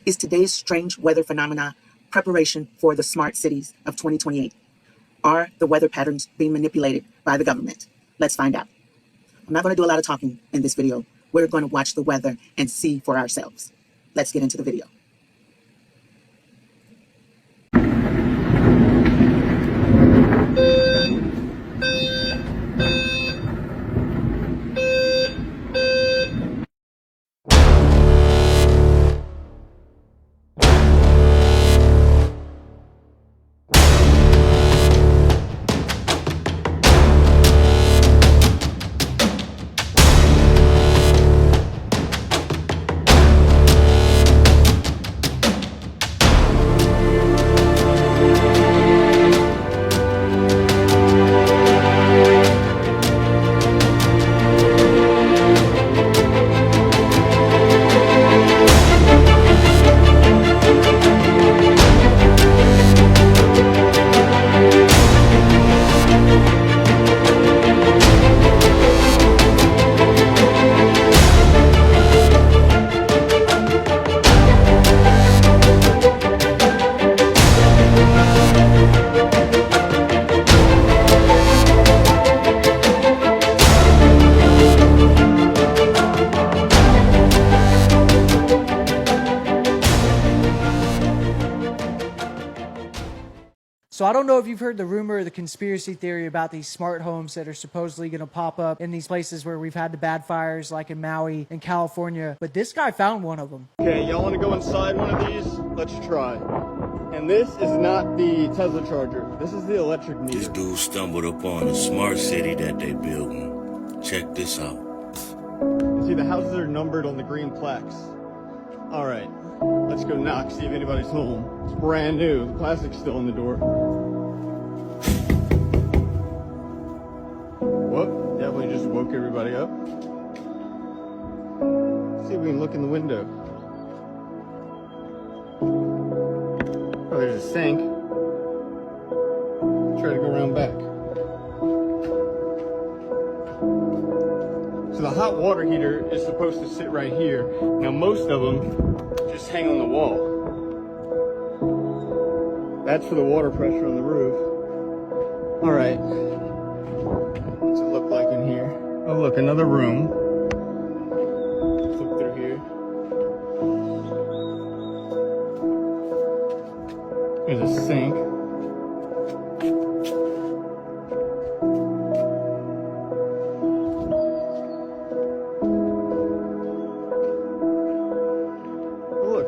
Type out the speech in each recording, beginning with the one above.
Is today's strange weather phenomena preparation for the smart cities of 2028? Are the weather patterns being manipulated by the government? Let's find out. I'm not going to do a lot of talking in this video. We're going to watch the weather and see for ourselves. Let's get into the video. So I don't know if you've heard the rumor or the conspiracy theory about these smart homes that are supposedly going to pop up in these places where we've had the bad fires, like in Maui and California, but this guy found one of them. Okay, y'all want to go inside one of these? Let's try. And this is not the Tesla charger. This is the electric meter. This dude stumbled upon a smart city that they building. Check this out. See, the houses are numbered on the green plaques. All right, let's go knock, see if anybody's home. It's brand new. The plastic's still in the door. Whoop, definitely just woke everybody up. Let's see if we can look in the window. Oh, there's a sink. Try to go around back. So the hot water heater is supposed to sit right here. Now most of them just hang on the wall. That's for the water pressure on the roof. All right. What's it look like in here? Oh look, another room. Let's look through here. There's a sink.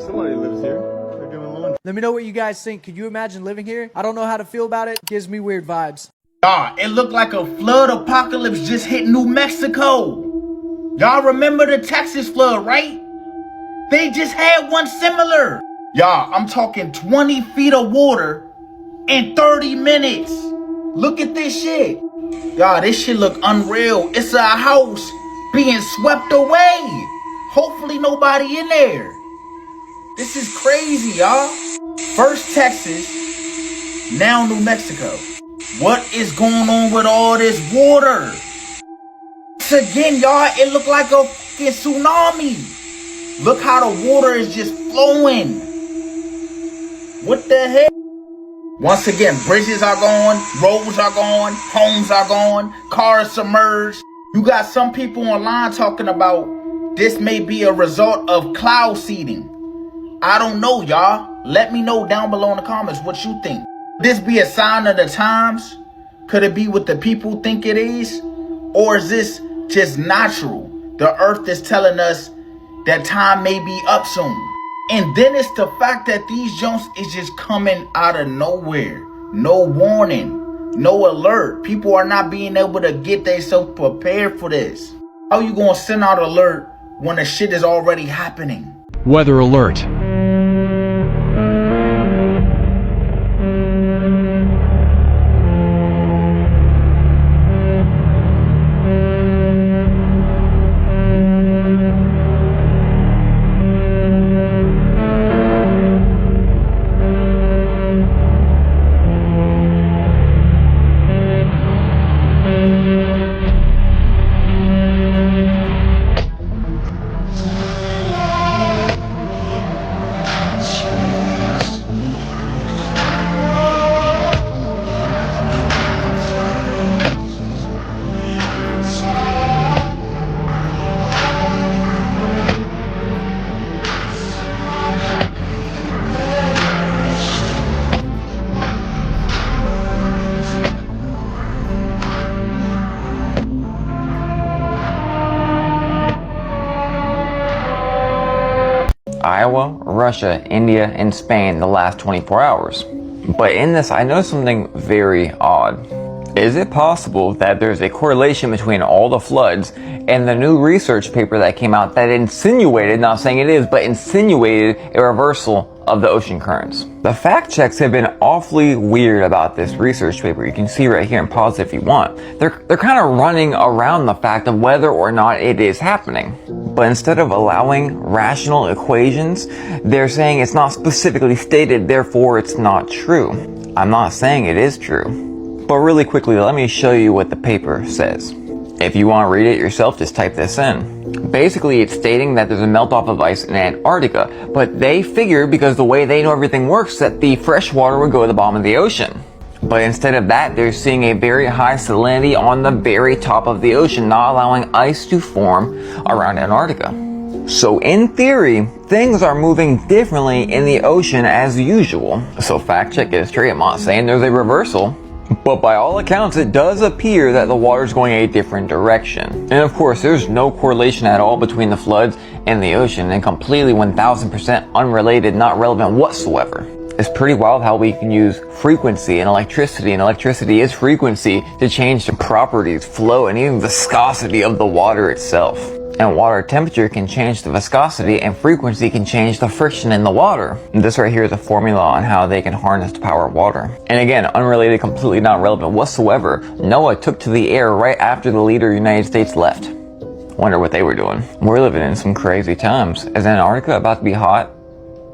Somebody lives here. They're doing laundry. Let me know what you guys think. Could you imagine living here? I don't know how to feel about it. It gives me weird vibes. Y'all, it looked like a flood apocalypse just hit New Mexico. Y'all remember the Texas flood, right? They just had one similar. Y'all, I'm talking 20 feet of water in 30 minutes. Look at this shit. Y'all, this shit look unreal. It's a house being swept away. Hopefully nobody in there. This is crazy, y'all. First Texas, now New Mexico. What is going on with all this water? Again, y'all, it looked like a fucking tsunami. Look how the water is just flowing. What the heck? Once again, bridges are gone, roads are gone, homes are gone, cars submerged. You got some people online talking about this may be a result of cloud seeding. I don't know, y'all. Let me know down below in the comments what you think. Could this be a sign of the times? Could it be what the people think it is? Or is this just natural? The earth is telling us that time may be up soon. And then it's the fact that these junks is just coming out of nowhere. No warning, no alert. People are not being able to get themselves prepared for this. How you gonna send out alert when the shit is already happening? Weather alert. Russia, India, and Spain the last 24 hours. But in this, I noticed something very odd. Is it possible that there's a correlation between all the floods and the new research paper that came out that insinuated, not saying it is, but insinuated a reversal of the ocean currents? The fact checks have been awfully weird about this research paper. You can see right here, and pause if you want. They're kind of running around the fact of whether or not it is happening. But instead of allowing rational equations, they're saying it's not specifically stated, therefore it's not true. I'm not saying it is true. But really quickly, let me show you what the paper says. If you want to read it yourself, just type this in. Basically, it's stating that there's a melt-off of ice in Antarctica, but they figure, because the way they know everything works, that the fresh water would go to the bottom of the ocean. But instead of that, they're seeing a very high salinity on the very top of the ocean, not allowing ice to form around Antarctica. So in theory, things are moving differently in the ocean as usual. So fact check is straight. I'm not saying there's a reversal. But by all accounts, it does appear that the water is going a different direction. And of course, there's no correlation at all between the floods and the ocean, and completely 1000% unrelated, not relevant whatsoever. It's pretty wild how we can use frequency and electricity is frequency to change the properties, flow, and even viscosity of the water itself. And water temperature can change the viscosity, and frequency can change the friction in the water. And this right here is a formula on how they can harness the power of water. And again, unrelated, completely not relevant whatsoever, NOAA took to the air right after the leader of the United States left. Wonder what they were doing. We're living in some crazy times. Is Antarctica about to be hot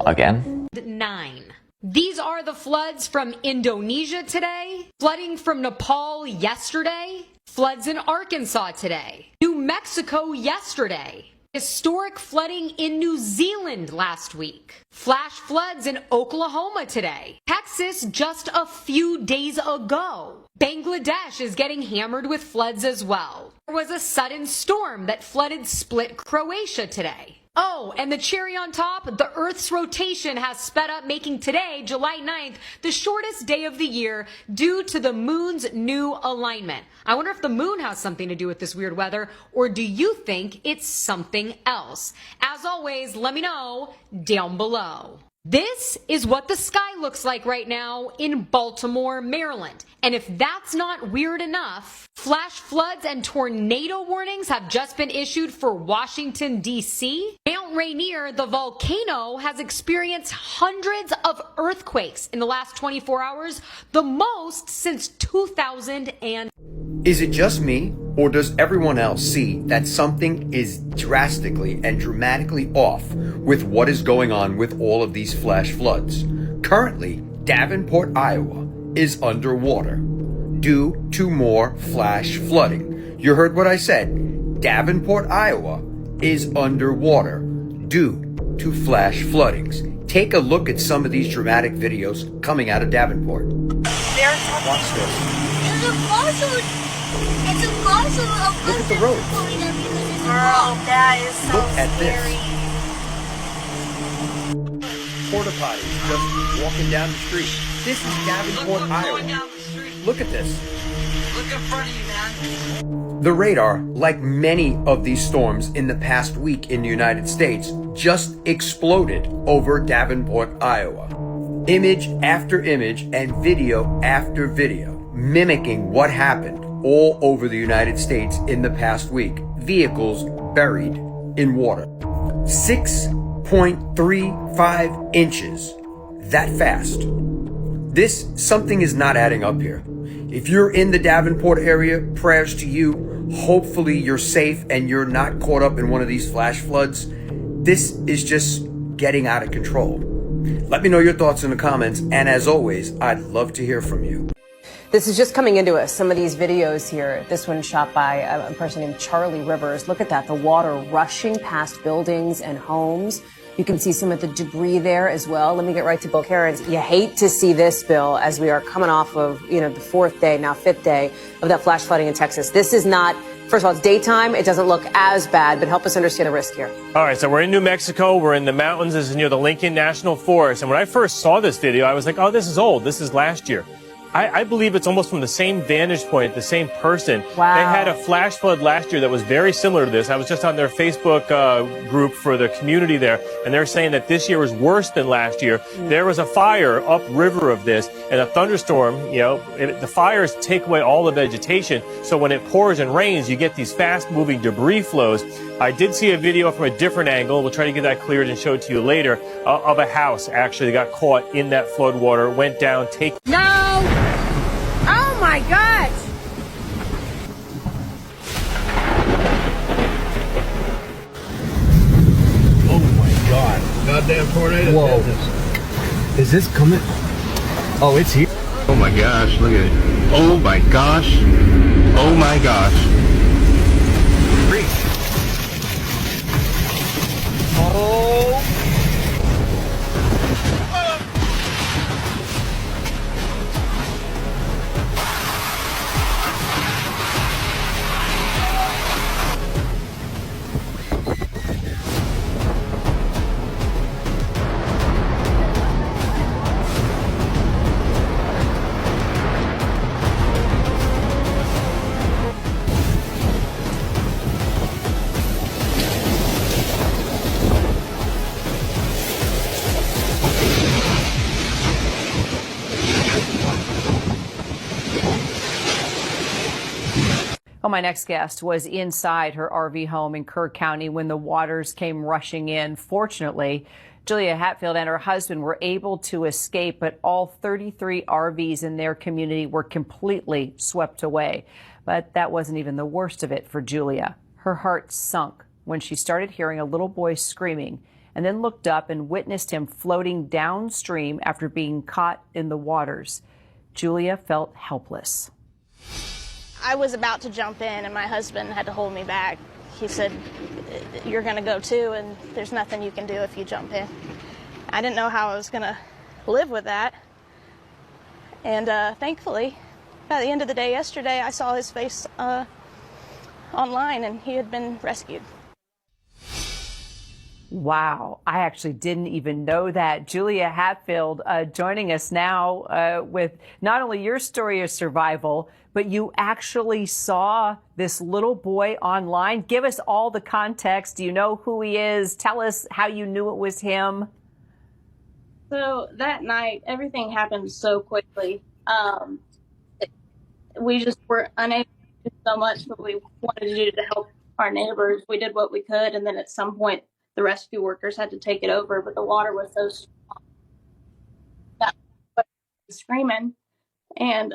again? 9. These are the floods from Indonesia today, flooding from Nepal yesterday, floods in Arkansas today, New Mexico yesterday, historic flooding in New Zealand last week, flash floods in Oklahoma today, Texas just a few days ago. Bangladesh is getting hammered with floods as well. There was a sudden storm that flooded Split, Croatia today. Oh, and the cherry on top, the Earth's rotation has sped up, making today, July 9th, the shortest day of the year due to the moon's new alignment. I wonder if the moon has something to do with this weird weather, or do you think it's something else? As always, let me know down below. This is what the sky looks like right now in Baltimore, Maryland. And if that's not weird enough, flash floods and tornado warnings have just been issued for Washington, D.C. Mount Rainier, the volcano, has experienced hundreds of earthquakes in the last 24 hours, the most since 2000. Is it just me, or does everyone else see that something is drastically and dramatically off with what is going on with all of these flash floods? Currently, Davenport, Iowa is underwater due to more flash flooding. You heard what I said. Davenport, Iowa is underwater due to flash floodings. Take a look at some of these dramatic videos coming out of Davenport. Watch this. It's a fossil of Look at the road. Girl, that is so Look at scary. this. Porta potties just walking down the street. This is Davenport, Iowa. Look at this. Look in front of you, man. The radar, like many of these storms in the past week in the United States, just exploded over Davenport, Iowa. Image after image and video after video mimicking what happened all over the United States in the past week. Vehicles buried in water. 6.35 inches. That fast. Something is not adding up here. If you're in the Davenport area, prayers to you. Hopefully you're safe and you're not caught up in one of these flash floods. This is just getting out of control. Let me know your thoughts in the comments, and as always, I'd love to hear from you. This is just coming into us, some of these videos here. This one shot by a person named Charlie Rivers. Look at that, the water rushing past buildings and homes. You can see some of the debris there as well. Let me get right to Bill Cairns. You hate to see this, Bill, as we are coming off of, the fourth day, now fifth day of that flash flooding in Texas. This is not, first of all, it's daytime. It doesn't look as bad, but help us understand the risk here. All right, so we're in New Mexico. We're in the mountains. This is near the Lincoln National Forest. And when I first saw this video, I was like, oh, this is old. This is last year. I believe it's almost from the same vantage point, the same person. Wow. They had a flash flood last year that was very similar to this. I was just on their Facebook group for the community there, and they're saying that this year was worse than last year. There was a fire upriver of this, and a thunderstorm, the fires take away all the vegetation. So when it pours and rains, you get these fast-moving debris flows. I did see a video from a different angle. We'll try to get that cleared and show it to you later, of a house actually that got caught in that flood water, went down, No! Oh my gosh! Oh my god. Goddamn tornado. Whoa. Is this coming? Oh, it's here. Oh my gosh, look at it. Oh my gosh. Oh my gosh. Oh. Well, my next guest was inside her RV home in Kerr County when the waters came rushing in. Fortunately, Julia Hatfield and her husband were able to escape, but all 33 RVs in their community were completely swept away. But that wasn't even the worst of it for Julia. Her heart sunk when she started hearing a little boy screaming and then looked up and witnessed him floating downstream after being caught in the waters. Julia felt helpless. I was about to jump in and my husband had to hold me back. He said, "You're going to go too, and there's nothing you can do if you jump in." I didn't know how I was going to live with that. And thankfully, by the end of the day yesterday, I saw his face online and he had been rescued. Wow, I actually didn't even know that. Julia Hatfield joining us now with not only your story of survival, but you actually saw this little boy online. Give us all the context. Do you know who he is? Tell us how you knew it was him. So that night, everything happened so quickly. We just were unable to do so much that we wanted to do to help our neighbors. We did what we could, and then at some point, the rescue workers had to take it over, but the water was so strong that I was screaming. And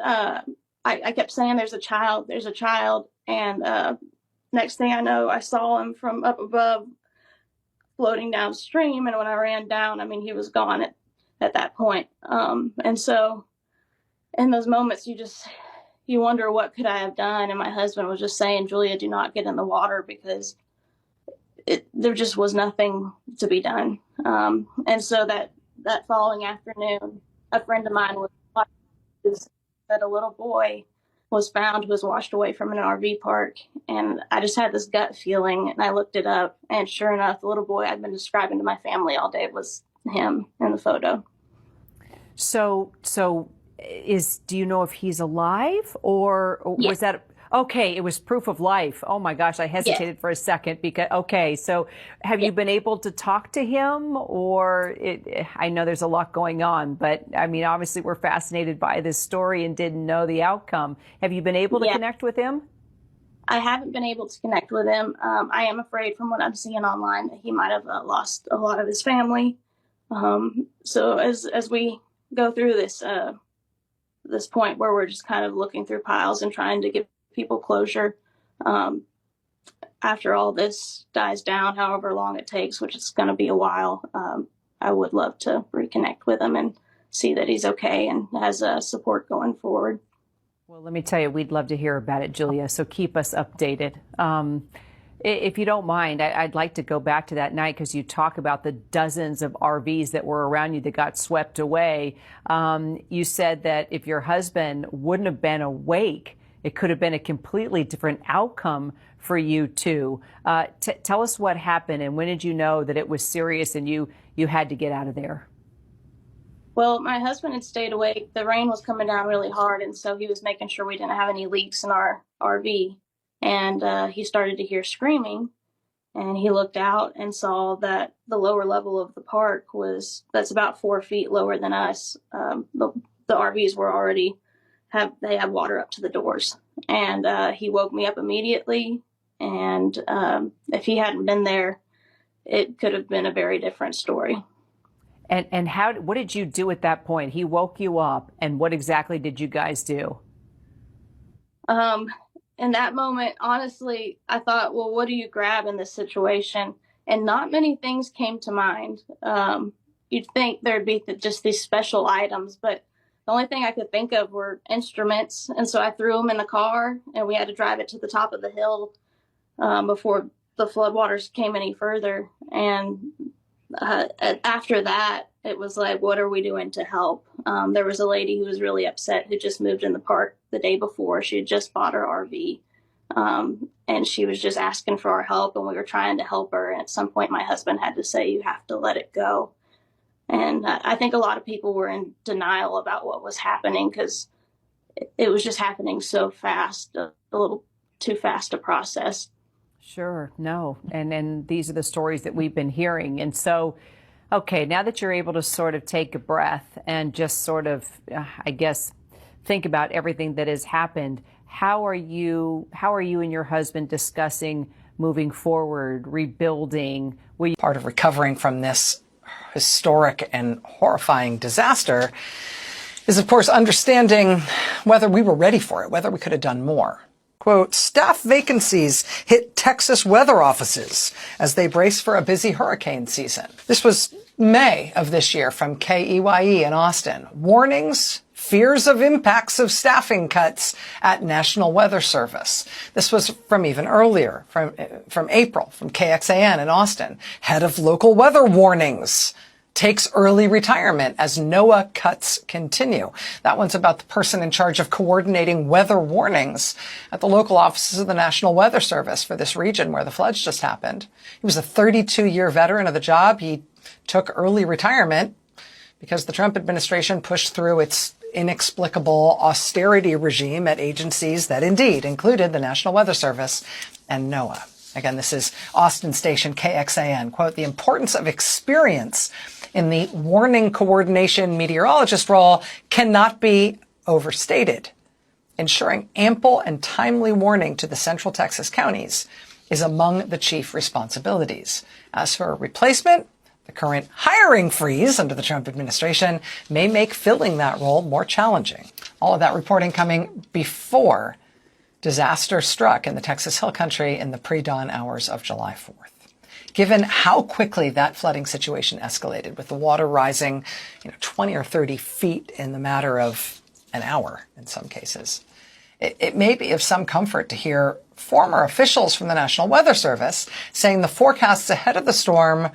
I kept saying, there's a child, and next thing I know, I saw him from up above floating downstream, and when I ran down, I mean, he was gone at that point. And so in those moments, you wonder, what could I have done? And my husband was just saying, Julia, do not get in the water, because there just was nothing to be done. And so that following afternoon, a friend of mine was that a little boy was found who was washed away from an RV park. And I just had this gut feeling, and I looked it up, and sure enough, the little boy I'd been describing to my family all day was him in the photo. So do you know if he's alive, or Yeah. was that? Okay, it was proof of life. Oh my gosh, I hesitated for a second because, okay, so have you been able to talk to him, or I know there's a lot going on, but I mean, obviously we're fascinated by this story and didn't know the outcome. Have you been able to connect with him? I haven't been able to connect with him. I am afraid from what I'm seeing online that he might have lost a lot of his family. So as we go through this point where we're just kind of looking through piles and trying to give people closure, after all this dies down, however long it takes, which is going to be a while, I would love to reconnect with him and see that he's okay and has support going forward. Well, let me tell you, we'd love to hear about it, Julia, so keep us updated. If you don't mind, I'd like to go back to that night, because you talk about the dozens of RVs that were around you that got swept away. You said that if your husband wouldn't have been awake, it could have been a completely different outcome for you two. Tell us what happened, and when did you know that it was serious and you had to get out of there? Well, my husband had stayed awake. The rain was coming down really hard, and so he was making sure we didn't have any leaks in our RV. And he started to hear screaming, and he looked out and saw that the lower level of the park that's about 4 feet lower than us. The RVs were already they had water up to the doors, and he woke me up immediately. And if he hadn't been there, it could have been a very different story. And what did you do at that point? He woke you up, and what exactly did you guys do? In that moment, honestly, I thought, well, what do you grab in this situation? And not many things came to mind. You'd think there'd be just these special items, but the only thing I could think of were instruments. And so I threw them in the car, and we had to drive it to the top of the hill before the floodwaters came any further. And after that, it was like, what are we doing to help? There was a lady who was really upset who just moved in the park the day before. She had just bought her RV, and she was just asking for our help, and we were trying to help her. And at some point, my husband had to say, you have to let it go. And I think a lot of people were in denial about what was happening because it was just happening so fast, a little too fast to process. Sure. No. And these are the stories that we've been hearing. And so, okay, now that you're able to sort of take a breath and just sort of, I guess, think about everything that has happened, how are you and your husband discussing moving forward, rebuilding? Part of recovering from this historic and horrifying disaster is, of course, understanding whether we were ready for it, whether we could have done more. Quote, staff vacancies hit Texas weather offices as they brace for a busy hurricane season. This was May of this year from KEYE in Austin. Warnings, fears of impacts of staffing cuts at National Weather Service. This was from even earlier, from April, from KXAN in Austin. Head of local weather warnings takes early retirement as NOAA cuts continue. That one's about the person in charge of coordinating weather warnings at the local offices of the National Weather Service for this region where the floods just happened. He was a 32-year veteran of the job. He took early retirement because the Trump administration pushed through its inexplicable austerity regime at agencies that indeed included the National Weather Service and NOAA. Again, this is Austin station KXAN. Quote, the importance of experience in the warning coordination meteorologist role cannot be overstated. Ensuring ample and timely warning to the Central Texas counties is among the chief responsibilities. As for a replacement, the current hiring freeze under the Trump administration may make filling that role more challenging. All of that reporting coming before disaster struck in the Texas Hill Country in the pre-dawn hours of July 4th. Given how quickly that flooding situation escalated, with the water rising 20 or 30 feet in the matter of an hour in some cases, it may be of some comfort to hear former officials from the National Weather Service saying the forecasts ahead of the storm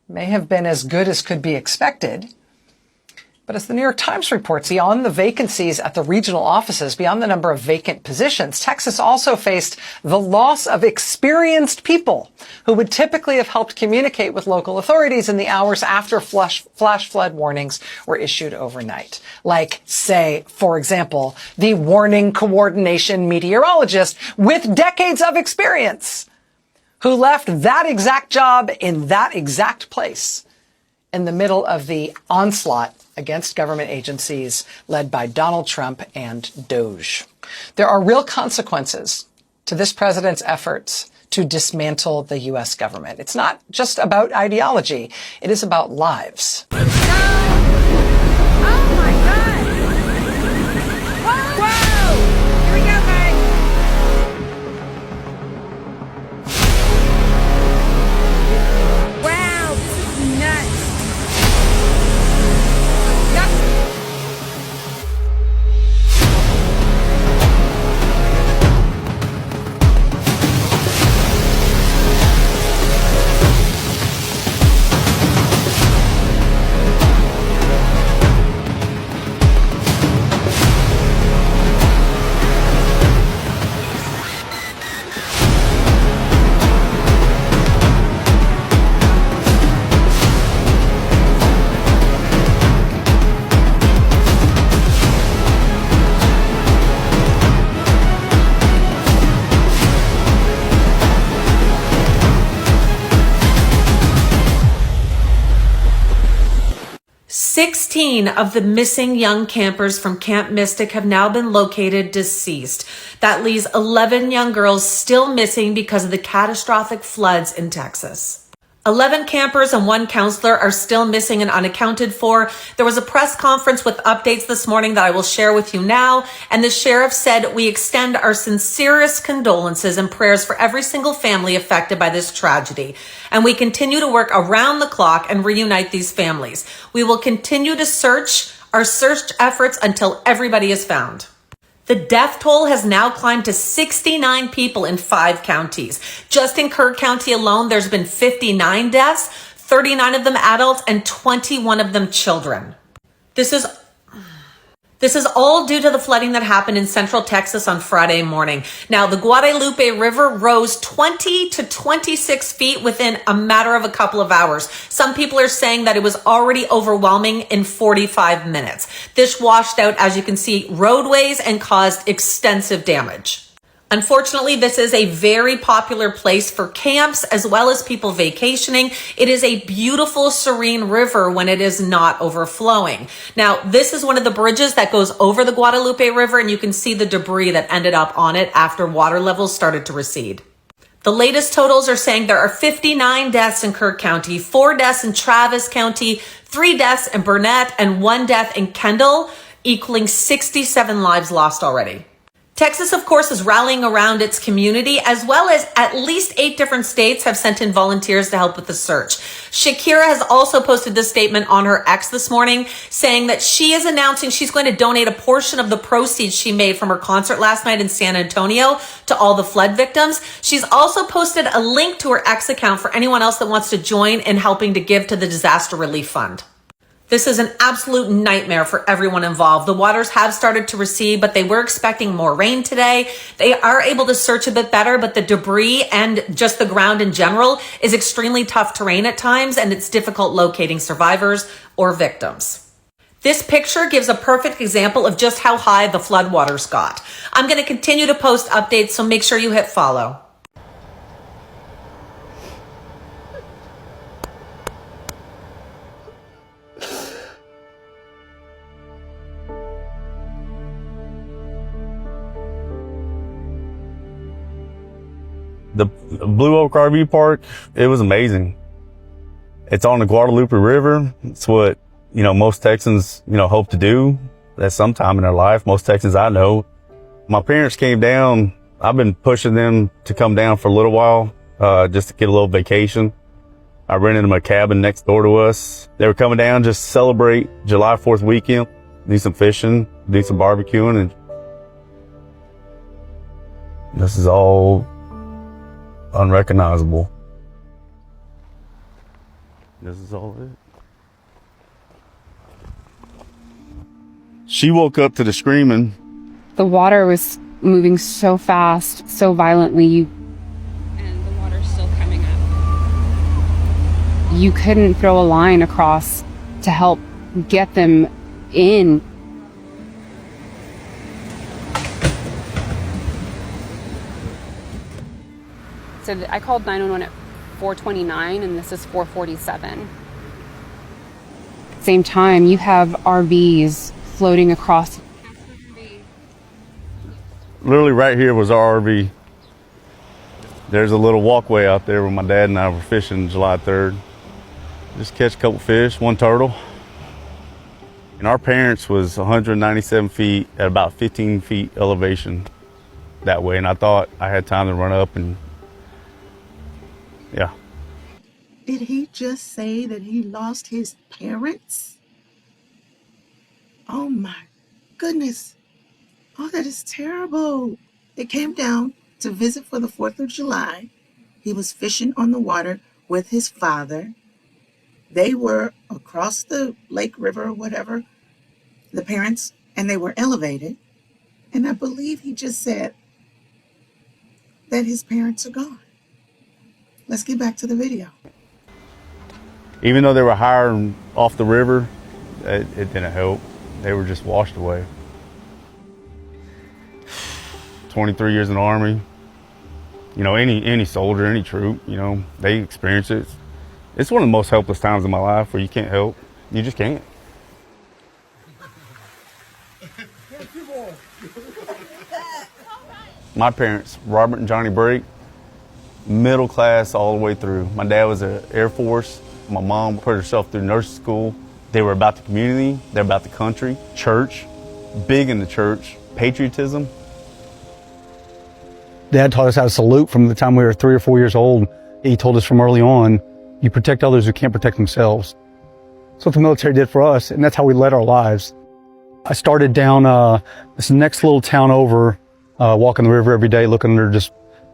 may have been as good as could be expected. But as the New York Times reports, beyond the vacancies at the regional offices, beyond the number of vacant positions, Texas also faced the loss of experienced people who would typically have helped communicate with local authorities in the hours after flash flood warnings were issued overnight. Like, say, for example, the warning coordination meteorologist with decades of experience who left that exact job in that exact place in the middle of the onslaught against government agencies led by Donald Trump and DOGE. There are real consequences to this president's efforts to dismantle the U.S. government. It's not just about ideology. It is about lives. 16 of the missing young campers from Camp Mystic have now been located deceased. That leaves 11 young girls still missing because of the catastrophic floods in Texas. 11 campers and 1 counselor are still missing and unaccounted for. There was a press conference with updates this morning that I will share with you now. And the sheriff said, we extend our sincerest condolences and prayers for every single family affected by this tragedy. And we continue to work around the clock and reunite these families. We will continue to search our search efforts until everybody is found. The death toll has now climbed to 69 people in 5 counties. Just in Kerr County alone, there's been 59 deaths, 39 of them adults, and 21 of them children. This is all due to the flooding that happened in central Texas on Friday morning. Now, the Guadalupe River rose 20 to 26 feet within a matter of a couple of hours. Some people are saying that it was already overwhelming in 45 minutes. This washed out, as you can see, roadways and caused extensive damage. Unfortunately, this is a very popular place for camps as well as people vacationing. It is a beautiful, serene river when it is not overflowing. Now, this is one of the bridges that goes over the Guadalupe River, and you can see the debris that ended up on it after water levels started to recede. The latest totals are saying there are 59 deaths in Kerr County, 4 deaths in Travis County, 3 deaths in Burnett, and 1 death in Kendall, equaling 67 lives lost already. Texas, of course, is rallying around its community, as well as at least 8 different states have sent in volunteers to help with the search. Shakira has also posted this statement on her X this morning, saying that she is announcing she's going to donate a portion of the proceeds she made from her concert last night in San Antonio to all the flood victims. She's also posted a link to her X account for anyone else that wants to join in helping to give to the disaster relief fund. This is an absolute nightmare for everyone involved. The waters have started to recede, but they were expecting more rain today. They are able to search a bit better, but the debris and just the ground in general is extremely tough terrain at times, and it's difficult locating survivors or victims. This picture gives a perfect example of just how high the floodwaters got. I'm going to continue to post updates, so make sure you hit follow. The Blue Oak RV Park, it was amazing. It's on the Guadalupe River. It's what, most Texans, hope to do at some time in their life. Most Texans I know. My parents came down. I've been pushing them to come down for a little while, just to get a little vacation. I rented them a cabin next door to us. They were coming down just to celebrate July 4th weekend, do some fishing, do some barbecuing, and this is all unrecognizable. This is all it. She woke up to the screaming. The water was moving so fast, so violently, and the water's still coming up. You couldn't throw a line across to help get them in. So I called 911 at 4:29, and this is 4:47. Same time, you have RVs floating across. Literally right here was our RV. There's a little walkway out there where my dad and I were fishing July 3rd. Just catch a couple fish, 1 turtle. And our parents was 197 feet at about 15 feet elevation that way. And I thought I had time to run up and yeah. Did he just say that he lost his parents? Oh my goodness. Oh, that is terrible. They came down to visit for the 4th of July. He was fishing on the water with his father. They were across the lake, river, or whatever, the parents, and they were elevated. And I believe he just said that his parents are gone. Let's get back to the video. Even though they were higher and off the river, it didn't help. They were just washed away. 23 years in the Army. Any soldier, any troop, they experience it. It's one of the most helpless times in my life where you can't help. You just can't. My parents, Robert and Johnny Brake, middle class all the way through. My dad was in the Air Force. My mom put herself through nursing school. They were about the community. They're about the country. Church, big in the church. Patriotism. Dad taught us how to salute from the time we were 3 or 4 years old. He told us from early on, you protect others who can't protect themselves. That's what the military did for us, and that's how we led our lives. I started down this next little town over, walking the river every day, looking under just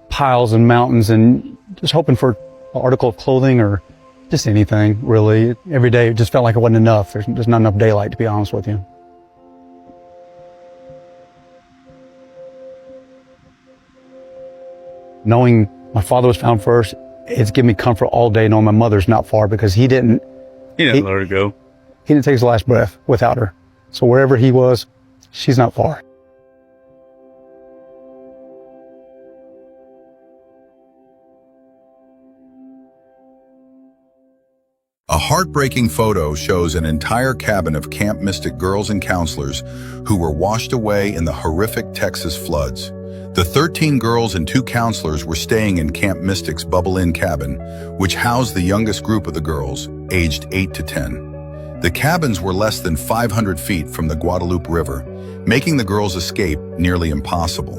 piles and mountains and just hoping for an article of clothing or just anything, really. Every day it just felt like it wasn't enough. There's not enough daylight, to be honest with you. Knowing my father was found first, it's given me comfort all day knowing my mother's not far, because he didn't let her go. He didn't take his last breath without her. So wherever he was, she's not far. A heartbreaking photo shows an entire cabin of Camp Mystic girls and counselors who were washed away in the horrific Texas floods. The 13 girls and 2 counselors were staying in Camp Mystic's Bubble Inn cabin, which housed the youngest group of the girls, aged 8 to 10. The cabins were less than 500 feet from the Guadalupe River, making the girls' escape nearly impossible.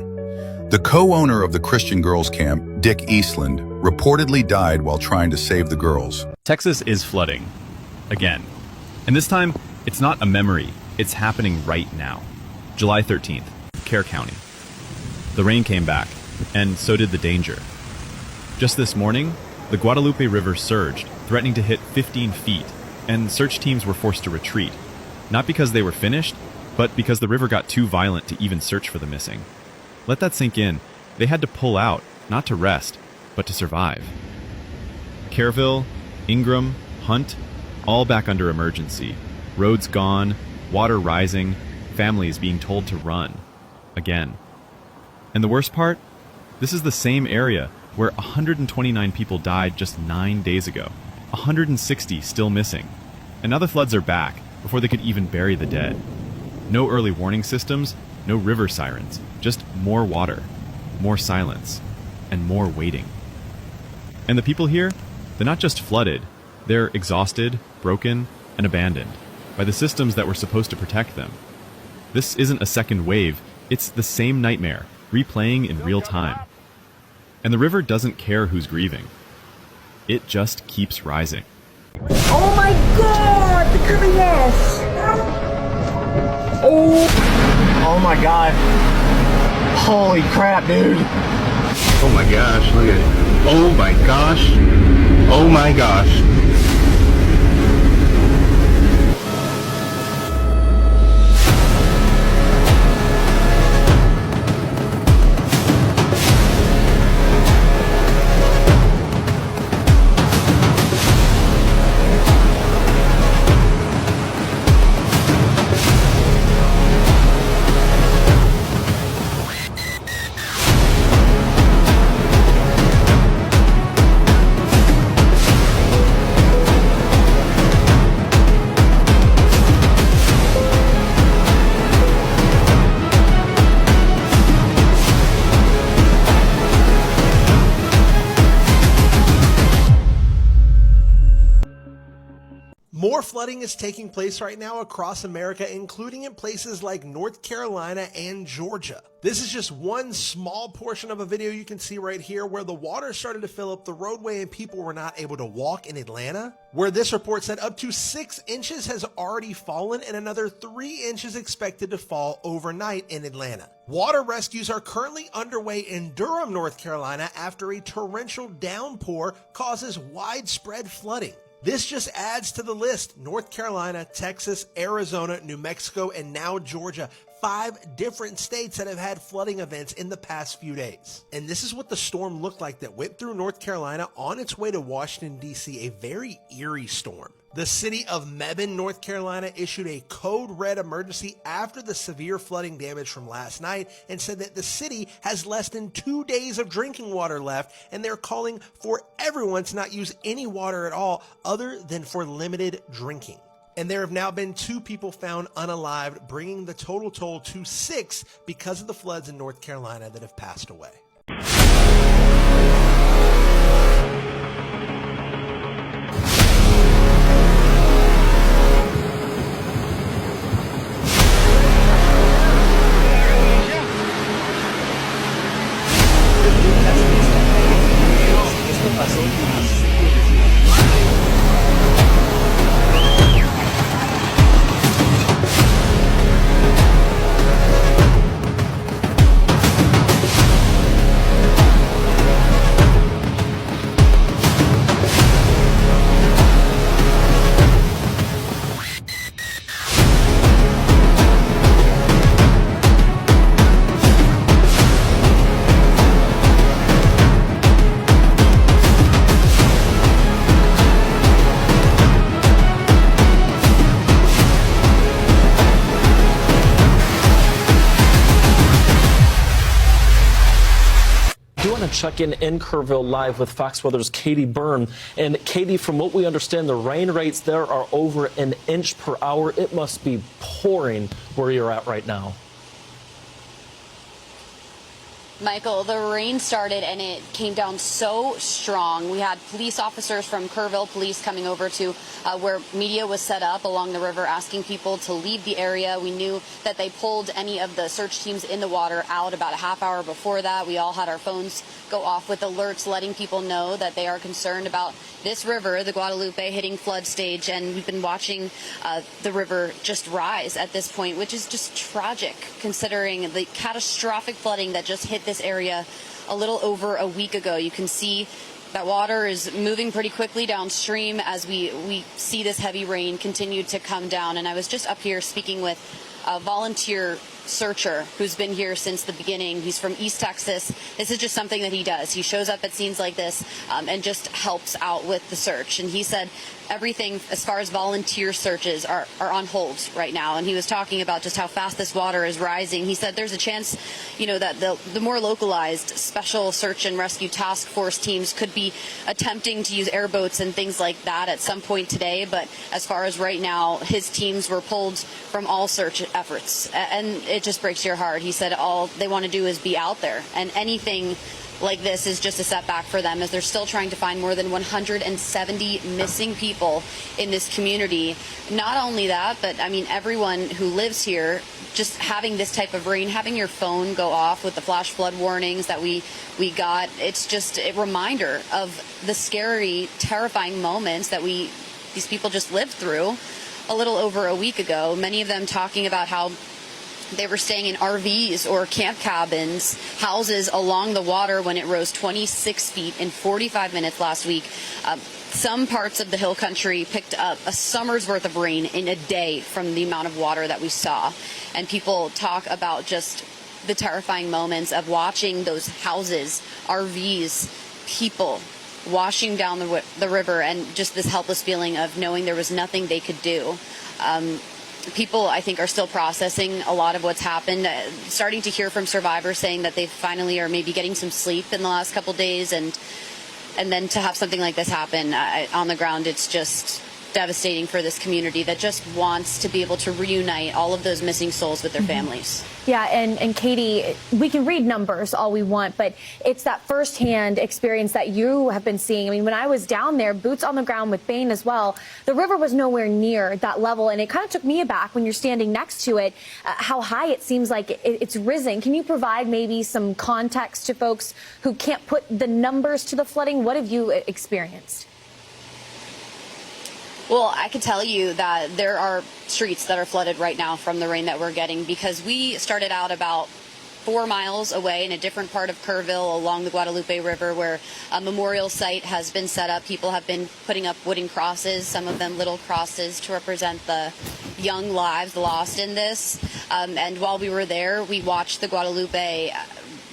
The co-owner of the Christian Girls Camp, Dick Eastland, reportedly died while trying to save the girls. Texas is flooding. Again. And this time, it's not a memory. It's happening right now. July 13th, Kerr County. The rain came back, and so did the danger. Just this morning, the Guadalupe River surged, threatening to hit 15 feet, and search teams were forced to retreat. Not because they were finished, but because the river got too violent to even search for the missing. Let that sink in. They had to pull out, not to rest, but to survive. Kerrville, Ingram, Hunt, all back under emergency. Roads gone, water rising, families being told to run. Again. And the worst part? This is the same area where 129 people died just 9 days ago. 160 still missing. And now the floods are back before they could even bury the dead. No early warning systems, no river sirens, just more water, more silence, and more waiting. And the people here, they're not just flooded, they're exhausted, broken, and abandoned by the systems that were supposed to protect them. This isn't a second wave, it's the same nightmare, replaying in real time. And the river doesn't care who's grieving. It just keeps rising. Oh my God! The goodness! Oh my God. Holy crap, dude. Oh my gosh, look at it. Oh my gosh. Oh my gosh. More flooding is taking place right now across America, including in places like North Carolina and Georgia. This is just one small portion of a video you can see right here where the water started to fill up the roadway and people were not able to walk in Atlanta, where this report said up to 6 inches has already fallen and another 3 inches expected to fall overnight in Atlanta. Water rescues are currently underway in Durham, North Carolina after a torrential downpour causes widespread flooding. This just adds to the list. North Carolina, Texas, Arizona, New Mexico, and now Georgia. 5 different states that have had flooding events in the past few days. And this is what the storm looked like that went through North Carolina on its way to Washington, D.C., a very eerie storm. The city of Mebane, North Carolina issued a code red emergency after the severe flooding damage from last night and said that the city has less than 2 days of drinking water left, and they're calling for everyone to not use any water at all other than for limited drinking. And there have now been 2 people found unalived, bringing the total toll to 6 because of the floods in North Carolina that have passed away. Check in Kerrville live with Fox Weather's Katie Byrne. And Katie, from what we understand, the rain rates there are over an inch per hour. It must be pouring where you're at right now. Michael, the rain started and it came down so strong. We had police officers from Kerrville Police coming over to where media was set up along the river, asking people to leave the area. We knew that they pulled any of the search teams in the water out about a half hour before that. We all had our phones go off with alerts letting people know that they are concerned about this river, the Guadalupe, hitting flood stage. And we've been watching the river just rise at this point, which is just tragic considering the catastrophic flooding that just hit this area a little over a week ago. You can see that water is moving pretty quickly downstream as we see this heavy rain continue to come down. And I was just up here speaking with a volunteer searcher who's been here since the beginning. He's from East Texas. This is just something that he does. He shows up at scenes like this and just helps out with the search. And he said everything as far as volunteer searches are on hold right now. And he was talking about just how fast this water is rising. He said there's a chance, you know, that the more localized special search and rescue task force teams could be attempting to use airboats and things like that at some point today. But as far as right now, his teams were pulled from all search efforts. And it just breaks your heart. He said all they want to do is be out there, and anything like this is just a setback for them as they're still trying to find more than 170 missing people in this community. Not only that, but I mean, everyone who lives here, just having this type of rain, having your phone go off with the flash flood warnings that we got, it's just a reminder of the scary, terrifying moments that these people just lived through a little over a week ago. Many of them talking about how they were staying in RVs or camp cabins, houses along the water when it rose 26 feet in 45 minutes last week. Some parts of the hill country picked up a summer's worth of rain in a day from the amount of water that we saw. And people talk about just the terrifying moments of watching those houses, RVs, people washing down the river, and just this helpless feeling of knowing there was nothing they could do. People, I think, are still processing a lot of what's happened, starting to hear from survivors saying that they finally are maybe getting some sleep in the last couple days, and then to have something like this happen on the ground, it's just devastating for this community that just wants to be able to reunite all of those missing souls with their families. Yeah, and Katie, we can read numbers all we want, but it's that firsthand experience that you have been seeing. I mean, when I was down there, boots on the ground with Bain as well, the river was nowhere near that level, and it kind of took me aback when you're standing next to it, how high it seems like it's risen. Can you provide maybe some context to folks who can't put the numbers to the flooding? What have you experienced? Well, I can tell you that there are streets that are flooded right now from the rain that we're getting, because we started out about 4 miles away in a different part of Kerrville along the Guadalupe River where a memorial site has been set up. People have been putting up wooden crosses, some of them little crosses to represent the young lives lost in this. And while we were there, we watched the Guadalupe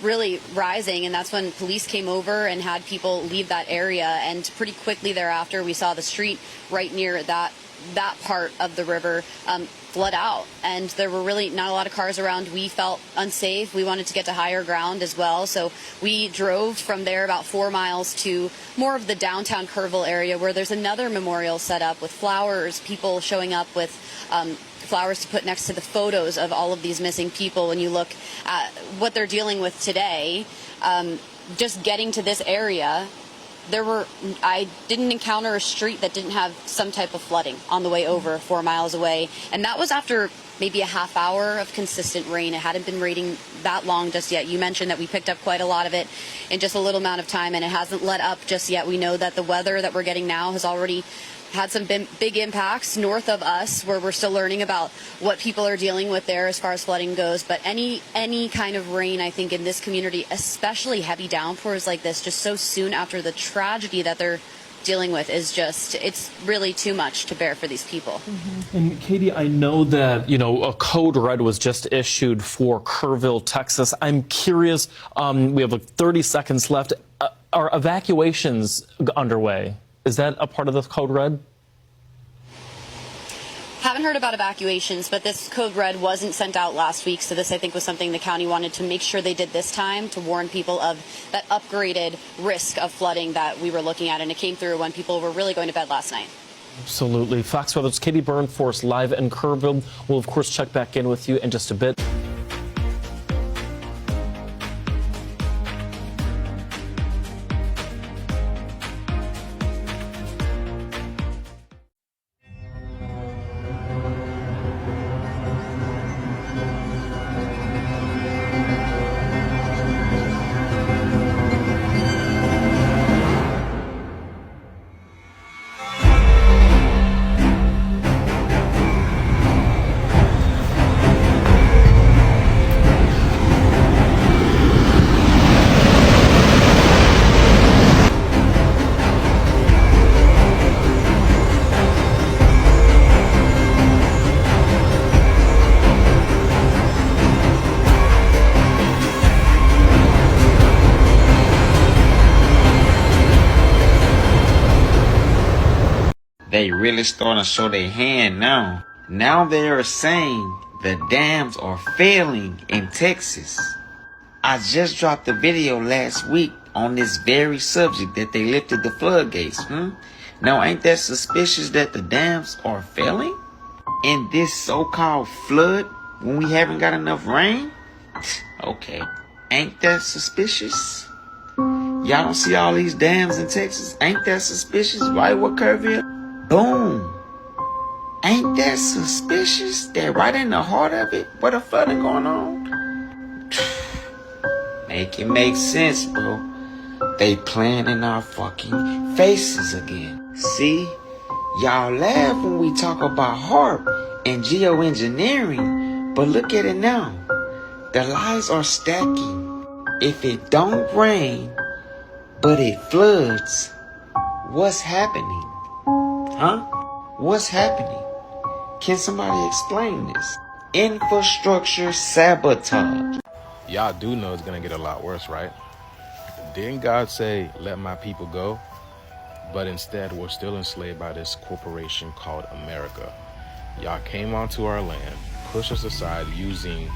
really rising, and that's when police came over and had people leave that area. And pretty quickly thereafter, we saw the street right near that that part of the river flood out, and there were really not a lot of cars around. We felt unsafe. We wanted to get to higher ground as well, so we drove from there about 4 miles to more of the downtown Kerrville area, where there's another memorial set up with flowers, people showing up with flowers to put next to the photos of all of these missing people. When you look at what they're dealing with today, just getting to this area, I didn't encounter a street that didn't have some type of flooding on the way over 4 miles away. And that was after maybe a half hour of consistent rain. It hadn't been raining that long just yet. You mentioned that we picked up quite a lot of it in just a little amount of time, and it hasn't let up just yet. We know that the weather that we're getting now has already had some big impacts north of us, where we're still learning about what people are dealing with there as far as flooding goes. But any kind of rain, I think, in this community, especially heavy downpours like this, just so soon after the tragedy that they're dealing with, is just, it's really too much to bear for these people. And Katie, I know that, a code red was just issued for Kerrville, Texas. I'm curious, we have 30 seconds left. Are evacuations underway? Is that a part of the code red? Haven't heard about evacuations, but this code red wasn't sent out last week, so this, I think, was something the county wanted to make sure they did this time to warn people of that upgraded risk of flooding that we were looking at, and it came through when people were really going to bed last night. Absolutely. Fox Weather's Katie Byrne for us live in Kerrville. We'll, of course, check back in with you in just a bit. They really starting to show their hand now. Now they are saying the dams are failing in Texas. I just dropped a video last week on this very subject, that they lifted the floodgates. Now ain't that suspicious that the dams are failing in this so-called flood when we haven't got enough rain? Okay, ain't that suspicious? Y'all don't see all these dams in Texas? Ain't that suspicious? Right with Kerrville? Boom. Ain't that suspicious? They're right in the heart of it. What the flooding going on? Make it make sense, bro. They playing in our fucking faces again. See? Y'all laugh when we talk about HAARP and geoengineering, but look at it now. The lies are stacking. If it don't rain, but it floods, what's happening? Huh? What's happening? Can somebody explain this? Infrastructure sabotage. Y'all do know it's gonna get a lot worse, right? Didn't God say, let my people go? But instead, we're still enslaved by this corporation called America. Y'all came onto our land, pushed us aside using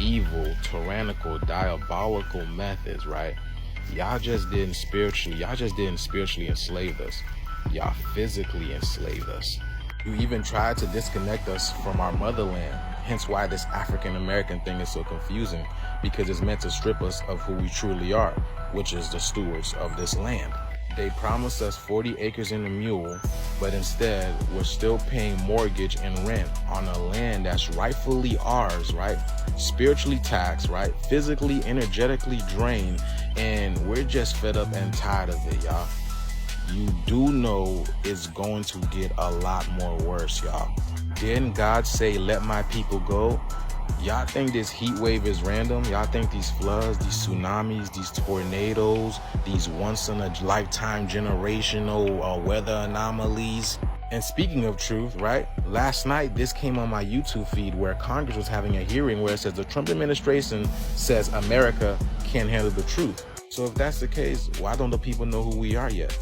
evil, tyrannical, diabolical methods, right? Y'all just didn't spiritually enslave us. Y'all physically enslaved us. You even tried to disconnect us from our motherland, hence why this African American thing is so confusing, because it's meant to strip us of who we truly are, which is the stewards of this land. They promised us 40 acres and a mule, but instead we're still paying mortgage and rent on a land that's rightfully ours, right? Spiritually taxed, right? Physically, energetically drained, and we're just fed up and tired of it, y'all. You do know it's going to get a lot more worse, y'all. Didn't God say, let my people go? Y'all think this heat wave is random? Y'all think these floods, these tsunamis, these tornadoes, these once-in-a-lifetime generational weather anomalies? And speaking of truth, right? Last night, this came on my YouTube feed where Congress was having a hearing where it says the Trump administration says America can't handle the truth. So if that's the case, why don't the people know who we are yet?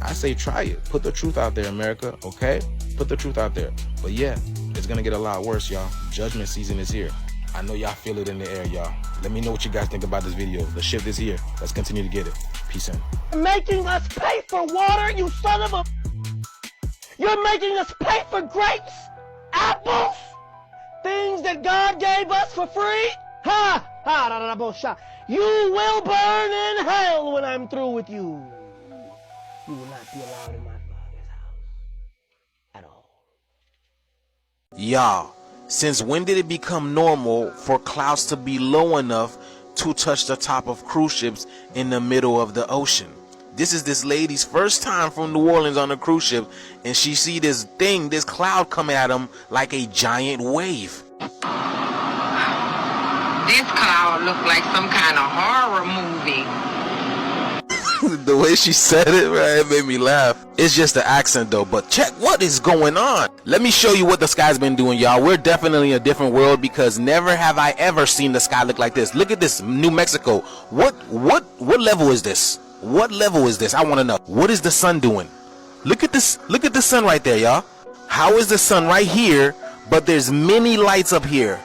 I say try it. Put the truth out there, America, okay? Put the truth out there. But yeah, it's gonna get a lot worse, y'all. Judgment season is here. I know y'all feel it in the air, y'all. Let me know what you guys think about this video. The shift is here. Let's continue to get it. Peace in. Making us pay for water, you son of a... You're making us pay for grapes, apples, things that God gave us for free? Ha! Ha! Da, da, da, bullshit. You will burn in hell when I'm through with you. You will not be allowed in my Father's house at all. Y'all, since when did it become normal for clouds to be low enough to touch the top of cruise ships in the middle of the ocean? This is this lady's first time from New Orleans on a cruise ship, and she see this thing, this cloud coming at them like a giant wave. This cloud looked like some kind of horror movie. The way she said it, right, it made me laugh. It's just the accent though, but check what is going on. Let me show you what the sky's been doing, y'all. We're definitely in a different world because never have I ever seen the sky look like this. Look at this, New Mexico. What level is this? What level is this? I want to know. What is the sun doing? Look at this. Look at the sun right there, y'all. How is the sun right here, but there's many lights up here?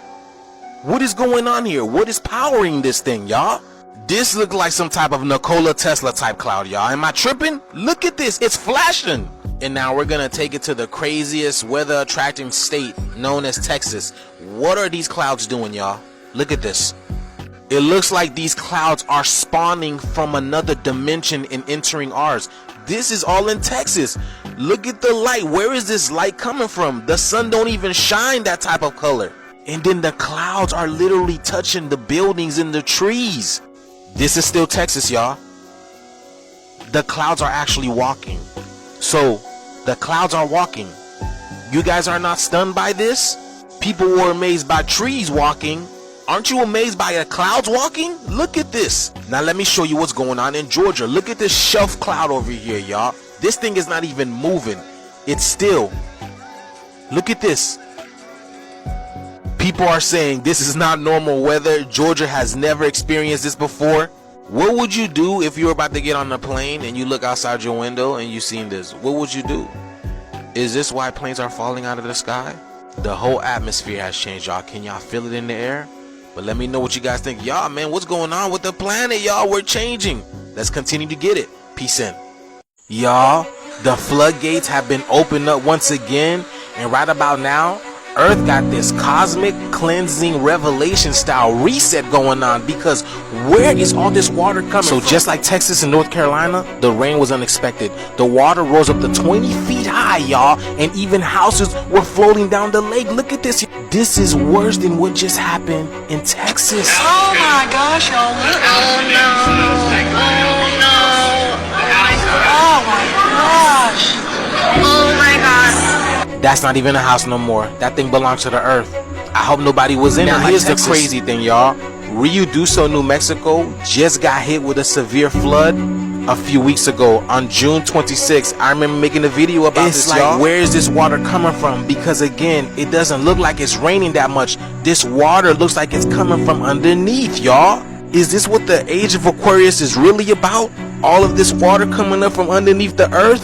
What is going on here? What is powering this thing, y'all? This look like some type of Nikola Tesla type cloud, y'all. Am I tripping? Look at this. It's flashing. And now we're gonna take it to the craziest weather attracting state known as Texas. What are these clouds doing, y'all? Look at this. It looks like these clouds are spawning from another dimension and entering ours. This is all in Texas. Look at the light. Where is this light coming from? The sun don't even shine that type of color. And then the clouds are literally touching the buildings and the trees. This is still Texas, y'all. The clouds are actually walking. So, the clouds are walking. You guys are not stunned by this? People were amazed by trees walking. Aren't you amazed by the clouds walking? Look at this. Now let me show you what's going on in Georgia. Look at this shelf cloud over here, y'all. This thing is not even moving. It's still. Look at this. People are saying this is not normal weather. Georgia has never experienced this before. What would you do if you were about to get on a plane and you look outside your window and you seen this? What would you do? Is this why planes are falling out of the sky? The whole atmosphere has changed, y'all. Can y'all feel it in the air? But let me know what you guys think. Y'all, man, what's going on with the planet, y'all? We're changing. Let's continue to get it. Peace in. Y'all, the floodgates have been opened up once again. And right about now, Earth got this cosmic cleansing revelation style reset going on, because where is all this water coming from? So just like Texas and North Carolina, the rain was unexpected. The water rose up to 20 feet high, y'all, and even houses were floating down the lake. Look at this. This is worse than what just happened in Texas. Oh my gosh, y'all. Oh my gosh. Oh my gosh. That's not even a house no more. That thing belongs to the earth. I hope nobody was in it. Now, here's the crazy thing, y'all. Rio Duso, New Mexico just got hit with a severe flood a few weeks ago on June 26th. I remember making a video about this, y'all. Where is this water coming from? Because again, it doesn't look like it's raining that much. This water looks like it's coming from underneath, y'all. Is this what the age of Aquarius is really about? All of this water coming up from underneath the earth?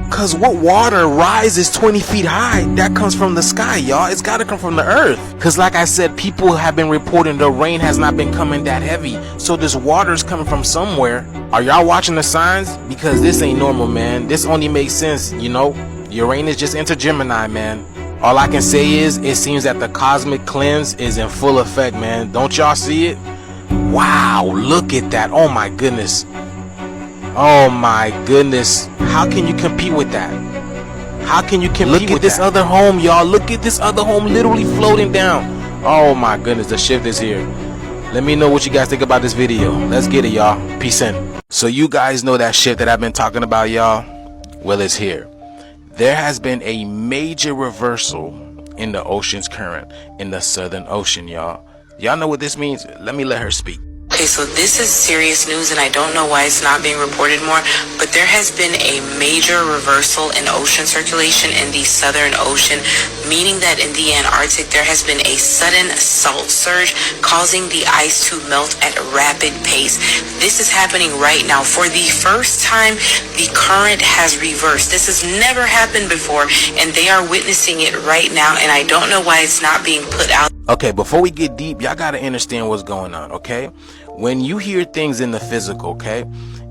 Cause what water rises 20 feet high? That comes from the sky, y'all. It's gotta come from the earth. Cause like I said, people have been reporting the rain has not been coming that heavy. So this water is coming from somewhere. Are y'all watching the signs? Because this ain't normal, man. This only makes sense, you know. Uranus just entered Gemini, man. All I can say is, it seems that the cosmic cleanse is in full effect, man. Don't y'all see it? Wow, look at that. Oh my goodness. Oh my goodness. How can you compete with that? How can you compete with that? Look at this other home, y'all. Look at this other home literally floating down. Oh my goodness, the shift is here. Let me know what you guys think about this video. Let's get it, y'all. Peace in. So you guys know that shift that I've been talking about, y'all? Well, it's here. There has been a major reversal in the ocean's current in the Southern Ocean, y'all. Y'all know what this means? Let her speak. Okay, so this is serious news, and I don't know why it's not being reported more, but there has been a major reversal in ocean circulation in the Southern Ocean, meaning that in the Antarctic there has been a sudden salt surge causing the ice to melt at a rapid pace. This is happening right now. For the first time, the current has reversed. This has never happened before, and they are witnessing it right now, and I don't know why it's not being put out. Okay, before we get deep, y'all gotta understand what's going on, okay? When you hear things in the physical, okay,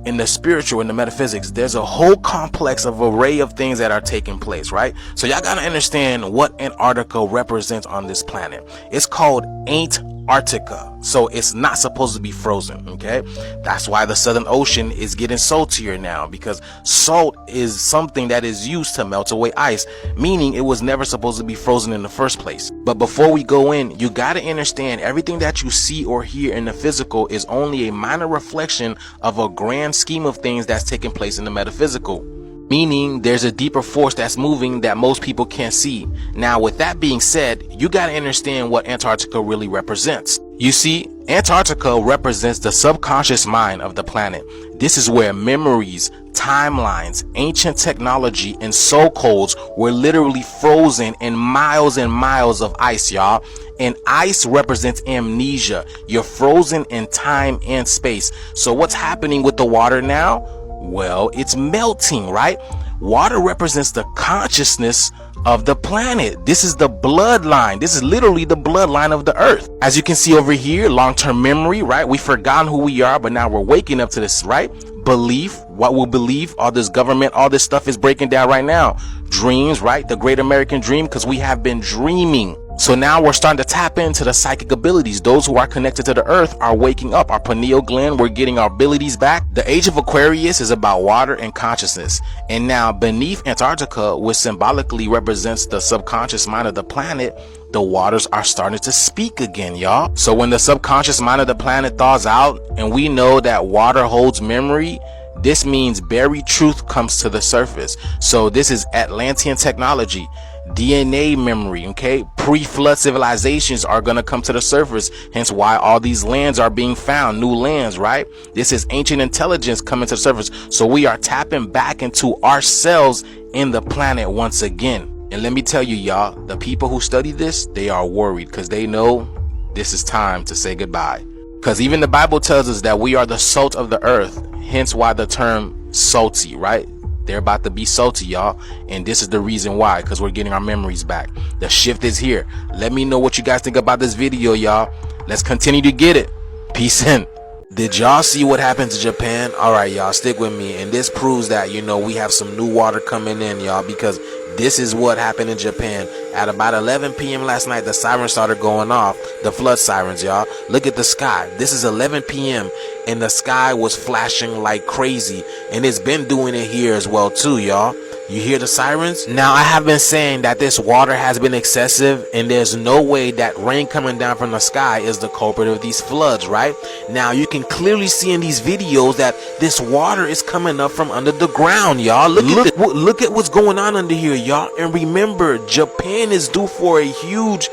in the spiritual, in the metaphysics, there's a whole complex of array of things that are taking place, right? So y'all gotta understand what Antarctica represents on this planet. It's called Antarctica, so it's not supposed to be frozen, okay? That's why the Southern Ocean is getting saltier now, because salt is something that is used to melt away ice, meaning it was never supposed to be frozen in the first place. But before we go in, you gotta understand everything that you see or hear in the physical is only a minor reflection of a grand scheme of things that's taking place in the metaphysical. Meaning there's a deeper force that's moving that most people can't see. Now, with that being said, you gotta understand what Antarctica really represents. You see, Antarctica represents the subconscious mind of the planet. This is where memories, timelines, ancient technology, and soul codes were literally frozen in miles and miles of ice, y'all. And ice represents amnesia. You're frozen in time and space. So what's happening with the water now? Well, it's melting, right? Water represents the consciousness of the planet. This is the bloodline. This is literally the bloodline of the earth. As you can see over here, long-term memory, right? We've forgotten who we are, but now we're waking up to this, right? Belief, what we'll believe, all this government, all this stuff is breaking down right now. Dreams, right? The great American dream, because we have been dreaming. So now we're starting to tap into the psychic abilities. Those who are connected to the earth are waking up. Our pineal gland, we're getting our abilities back. The age of Aquarius is about water and consciousness. And now beneath Antarctica, which symbolically represents the subconscious mind of the planet, the waters are starting to speak again, y'all. So when the subconscious mind of the planet thaws out, and we know that water holds memory, this means buried truth comes to the surface. So this is Atlantean technology. DNA memory, okay? Pre-flood civilizations are gonna come to the surface, hence why all these lands are being found, new lands, right? This is ancient intelligence coming to the surface. So we are tapping back into ourselves in the planet once again. And let me tell you, y'all, the people who study this, they are worried because they know this is time to say goodbye. Because even the Bible tells us that we are the salt of the earth, hence why the term salty, right? They're about to be salty, y'all, and this is the reason why, because we're getting our memories back. The shift is here. Let me know what you guys think about this video, y'all. Let's continue to get it. Peace in. Did y'all see what happened to Japan? All right, y'all, stick with me, and this proves that, you know, we have some new water coming in, y'all, because this is what happened in Japan. At about 11 p.m. last night, the sirens started going off, the flood sirens, y'all. Look at the sky. This is 11 p.m. and the sky was flashing like crazy, and it's been doing it here as well too, y'all. You hear the sirens? Now, I have been saying that this water has been excessive, and there's no way that rain coming down from the sky is the culprit of these floods, right? Now, you can clearly see in these videos that this water is coming up from under the ground, y'all. Look at what's going on under here, y'all. And remember, Japan is due for a huge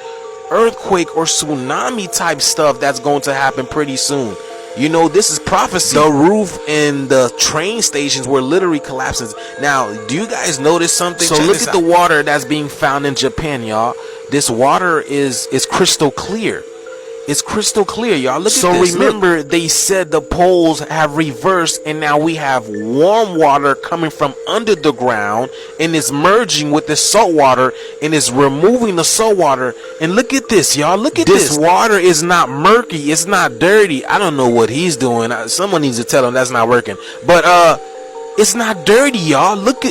earthquake or tsunami type stuff that's going to happen pretty soon. You know, this is prophecy. The roof and the train stations were literally collapsing. Now, do you guys notice something? So look at the water that's being found in Japan, y'all. This water is crystal clear. It's crystal clear, y'all. Look at this. So remember, they said the poles have reversed, and now we have warm water coming from under the ground, and it's merging with the salt water, and it's removing the salt water. And look at this, y'all. Look at this. This water is not murky. It's not dirty. I don't know what he's doing. Someone needs to tell him that's not working. But it's not dirty, y'all. Look.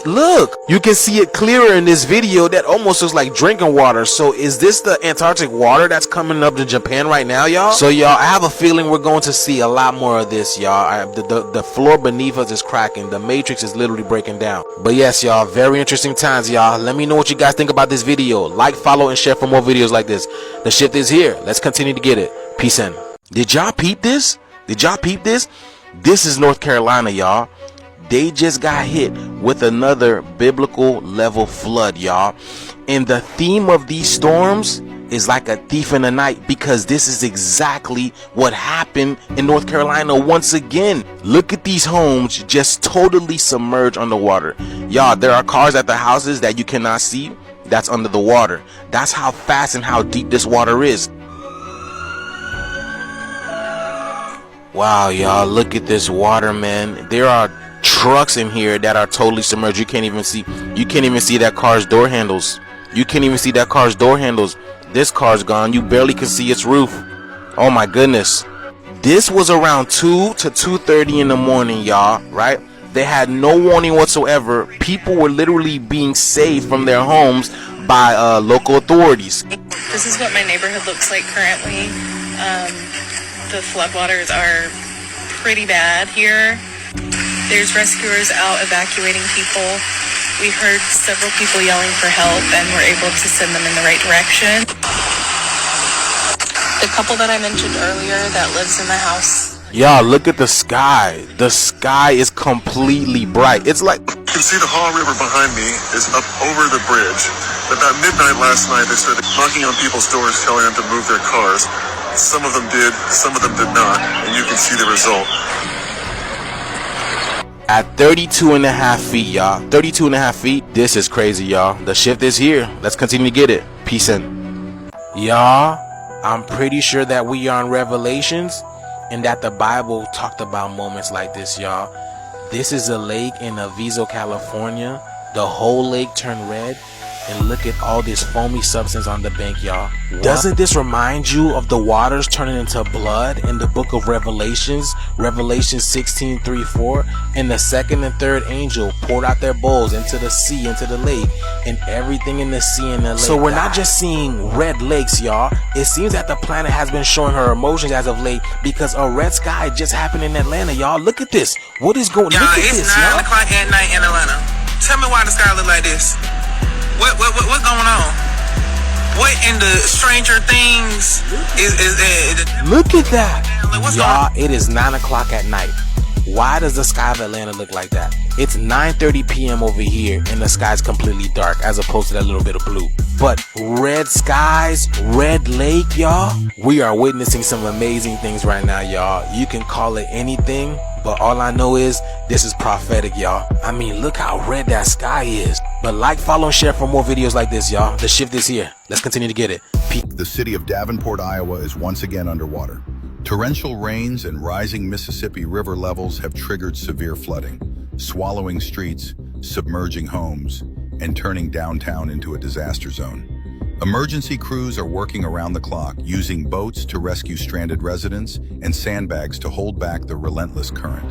You can see it clearer in this video. That almost looks like drinking water. So is this the Antarctic water that's coming up to Japan right now, y'all? So y'all, I have a feeling we're going to see a lot more of this, y'all. The floor beneath us is cracking. The matrix is literally breaking down. But yes, y'all, very interesting times, y'all. Let me know what you guys think about this video. Like, follow, and share for more videos like this. The shift is here. Let's continue to get it. Peace in. Did y'all peep this? This is North Carolina, y'all. They just got hit with another biblical level flood, y'all. And the theme of these storms is like a thief in the night, because this is exactly what happened in North Carolina once again. Look at these homes just totally submerged underwater. Y'all, there are cars at the houses that you cannot see. That's under the water. That's how fast and how deep this water is. Wow, y'all, look at this water, man. There are trucks in here that are totally submerged. You can't even see that car's door handles. You can't even see that car's door handles. This car's gone. You barely can see its roof. Oh my goodness. This was around 2 to 2:30 in the morning, y'all, right? They had no warning whatsoever. People were literally being saved from their homes by local authorities. This is what my neighborhood looks like currently. The floodwaters are pretty bad here. There's rescuers out evacuating people. We heard several people yelling for help and were able to send them in the right direction. The couple that I mentioned earlier that lives in the house. Y'all, look at the sky. The sky is completely bright. It's like, you can see the Haw River behind me is up over the bridge. About midnight last night, they started knocking on people's doors, telling them to move their cars. Some of them did, some of them did not, and you can see the result. At 32 and a half feet, y'all. 32 and a half feet. This is crazy, y'all. The shift is here. Let's continue to get it. Peace in. Y'all, I'm pretty sure that we are in Revelations and that the Bible talked about moments like this, y'all. This is a lake in Aviso, California. The whole lake turned red. And look at all this foamy substance on the bank, y'all. Doesn't this remind you of the waters turning into blood in the book of Revelations? Revelation 16:3-4. And the second and third angel poured out their bowls into the sea, into the lake, and everything in the sea and the lake. So we're not just seeing red lakes, y'all. It seems that the planet has been showing her emotions as of late, because a red sky just happened in Atlanta, y'all. Look at this. What is going on? Look at this, y'all. It's 9 o'clock at night in Atlanta. Tell me why the sky look like this. What's going on? What in the Stranger Things is Look at that. Y'all, it is 9 o'clock at night. Why does the sky of Atlanta look like that? It's 9:30 p.m. over here and the sky's completely dark as opposed to that little bit of blue. But red skies, red lake, y'all. We are witnessing some amazing things right now, y'all. You can call it anything, but all I know is this is prophetic, y'all. I mean, look how red that sky is. But like, follow, and share for more videos like this, y'all. The shift is here. Let's continue to get it. The city of Davenport, Iowa is once again underwater. Torrential rains and rising Mississippi River levels have triggered severe flooding, swallowing streets, submerging homes, and turning downtown into a disaster zone. Emergency crews are working around the clock, using boats to rescue stranded residents and sandbags to hold back the relentless current.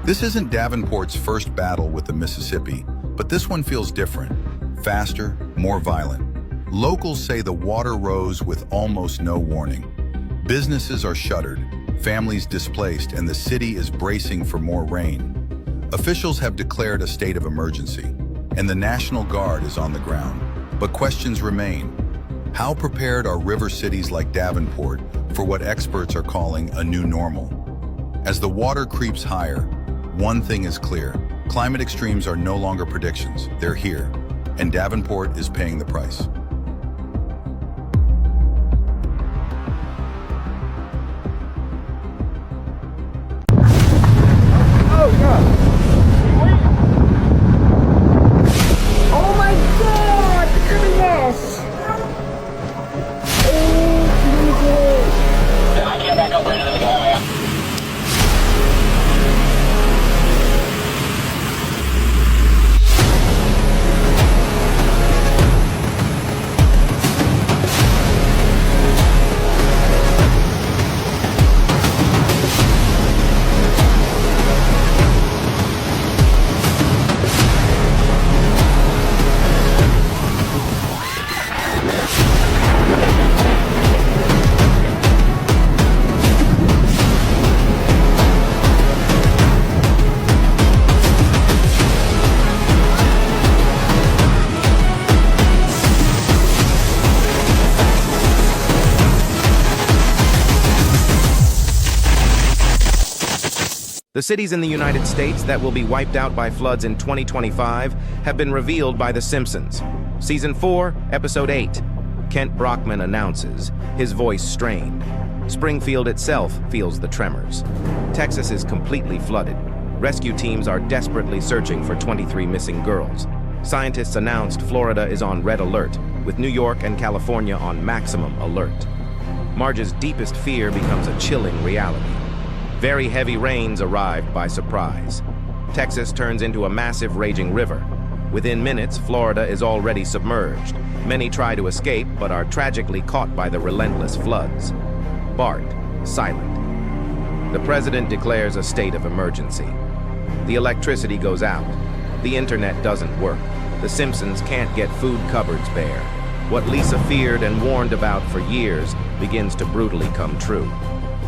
This isn't Davenport's first battle with the Mississippi, but this one feels different, faster, more violent. Locals say the water rose with almost no warning. Businesses are shuttered, families displaced, and the city is bracing for more rain. Officials have declared a state of emergency, and the National Guard is on the ground. But questions remain. How prepared are river cities like Davenport for what experts are calling a new normal? As the water creeps higher, one thing is clear. Climate extremes are no longer predictions. They're here, and Davenport is paying the price. Oh my god! Look at this! I can't back up right into the area. The cities in the United States that will be wiped out by floods in 2025 have been revealed by The Simpsons. Season 4, Episode 8, Kent Brockman announces, his voice strained. Springfield itself feels the tremors. Texas is completely flooded. Rescue teams are desperately searching for 23 missing girls. Scientists announced Florida is on red alert, with New York and California on maximum alert. Marge's deepest fear becomes a chilling reality. Very heavy rains arrived by surprise. Texas turns into a massive raging river. Within minutes, Florida is already submerged. Many try to escape, but are tragically caught by the relentless floods. Bart, silent. The president declares a state of emergency. The electricity goes out. The internet doesn't work. The Simpsons can't get food cupboards bare. What Lisa feared and warned about for years begins to brutally come true.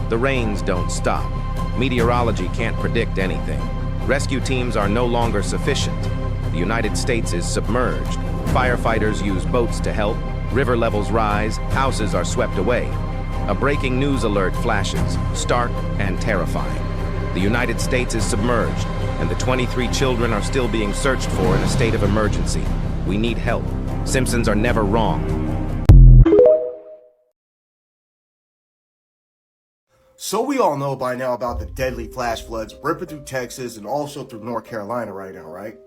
The rains don't stop. Meteorology can't predict anything. Rescue teams are no longer sufficient. The United States is submerged. Firefighters use boats to help. River levels rise. Houses are swept away. A breaking news alert flashes, stark and terrifying. The United States is submerged, and the 23 children are still being searched for in a state of emergency. We need help. Simpsons are never wrong. So we all know by now about the deadly flash floods ripping through Texas and also through North Carolina right now, right?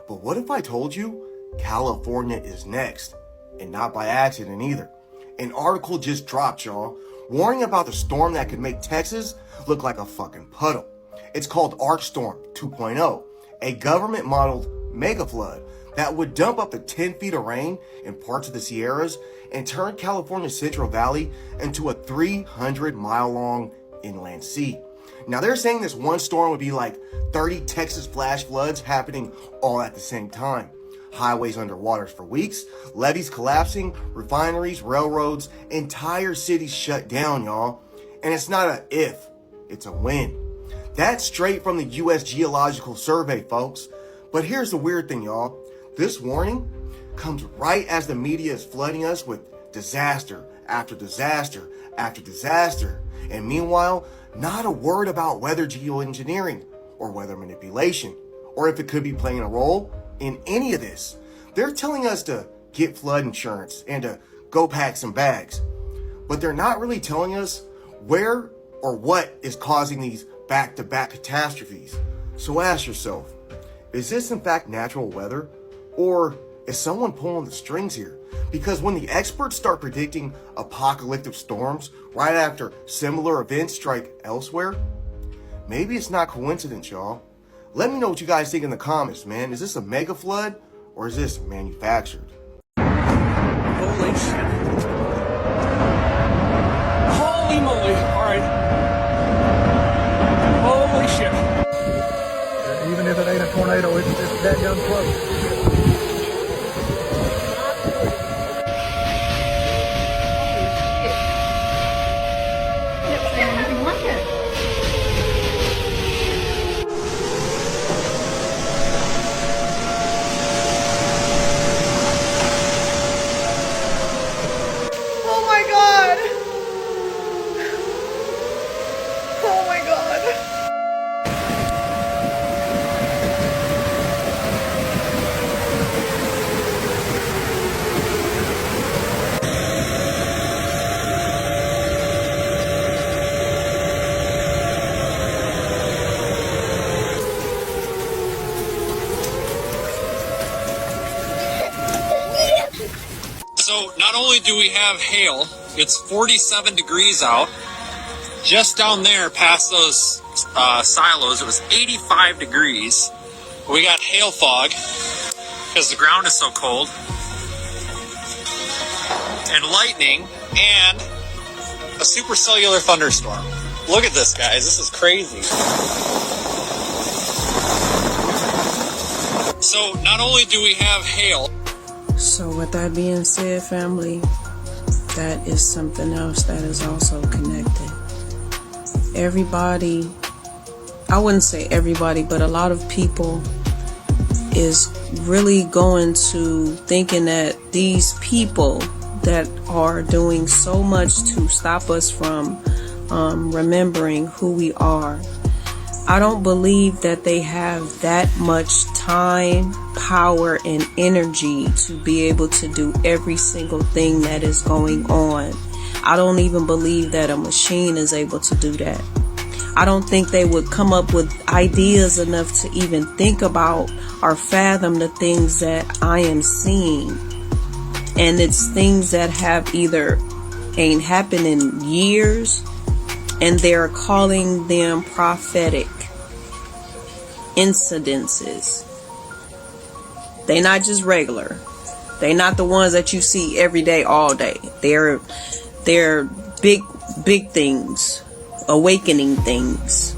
But what if I told you California is next? And not by accident either. An article just dropped, y'all, warning about the storm that could make Texas look like a fucking puddle. It's called Arch Storm 2.0, a government-modeled mega flood that would dump up to 10 feet of rain in parts of the Sierras and turn California's Central Valley into a 300-mile-long inland sea. Now, they're saying this one storm would be like 30 Texas flash floods happening all at the same time. Highways underwater for weeks, levees collapsing, refineries, railroads, entire cities shut down, y'all. And it's not a if, it's a when. That's straight from the U.S. Geological Survey, folks. But here's the weird thing, y'all. This warning comes right as the media is flooding us with disaster after disaster after disaster. And meanwhile, not a word about weather geoengineering or weather manipulation, or if it could be playing a role in any of this. They're telling us to get flood insurance and to go pack some bags. But they're not really telling us where or what is causing these back-to-back catastrophes. So ask yourself, is this in fact natural weather? Or is someone pulling the strings here? Because when the experts start predicting apocalyptic storms right after similar events strike elsewhere, maybe it's not coincidence, y'all. Let me know what you guys think in the comments, man. Is this a mega flood or is this manufactured? Holy shit. Holy moly. All right. Holy shit. Even if it ain't a tornado, it's just that young close. So not only do we have hail, it's 47 degrees out. Just down there past those silos, it was 85 degrees. We got hail fog because the ground is so cold. And lightning and a supercellular thunderstorm. Look at this, guys. This is crazy. So not only do we have hail. So with that being said, family, that is something else that is also connected. Everybody, I wouldn't say everybody, but a lot of people is really going to thinking that these people that are doing so much to stop us from remembering who we are, I don't believe that they have that much time, power, and energy to be able to do every single thing that is going on. I don't even believe that a machine is able to do that. I don't think they would come up with ideas enough to even think about or fathom the things that I am seeing. And it's things that have either ain't happened in years, and they're calling them prophetic incidences. They're not just regular. They're not the ones that you see every day, all day. They're big things, awakening things.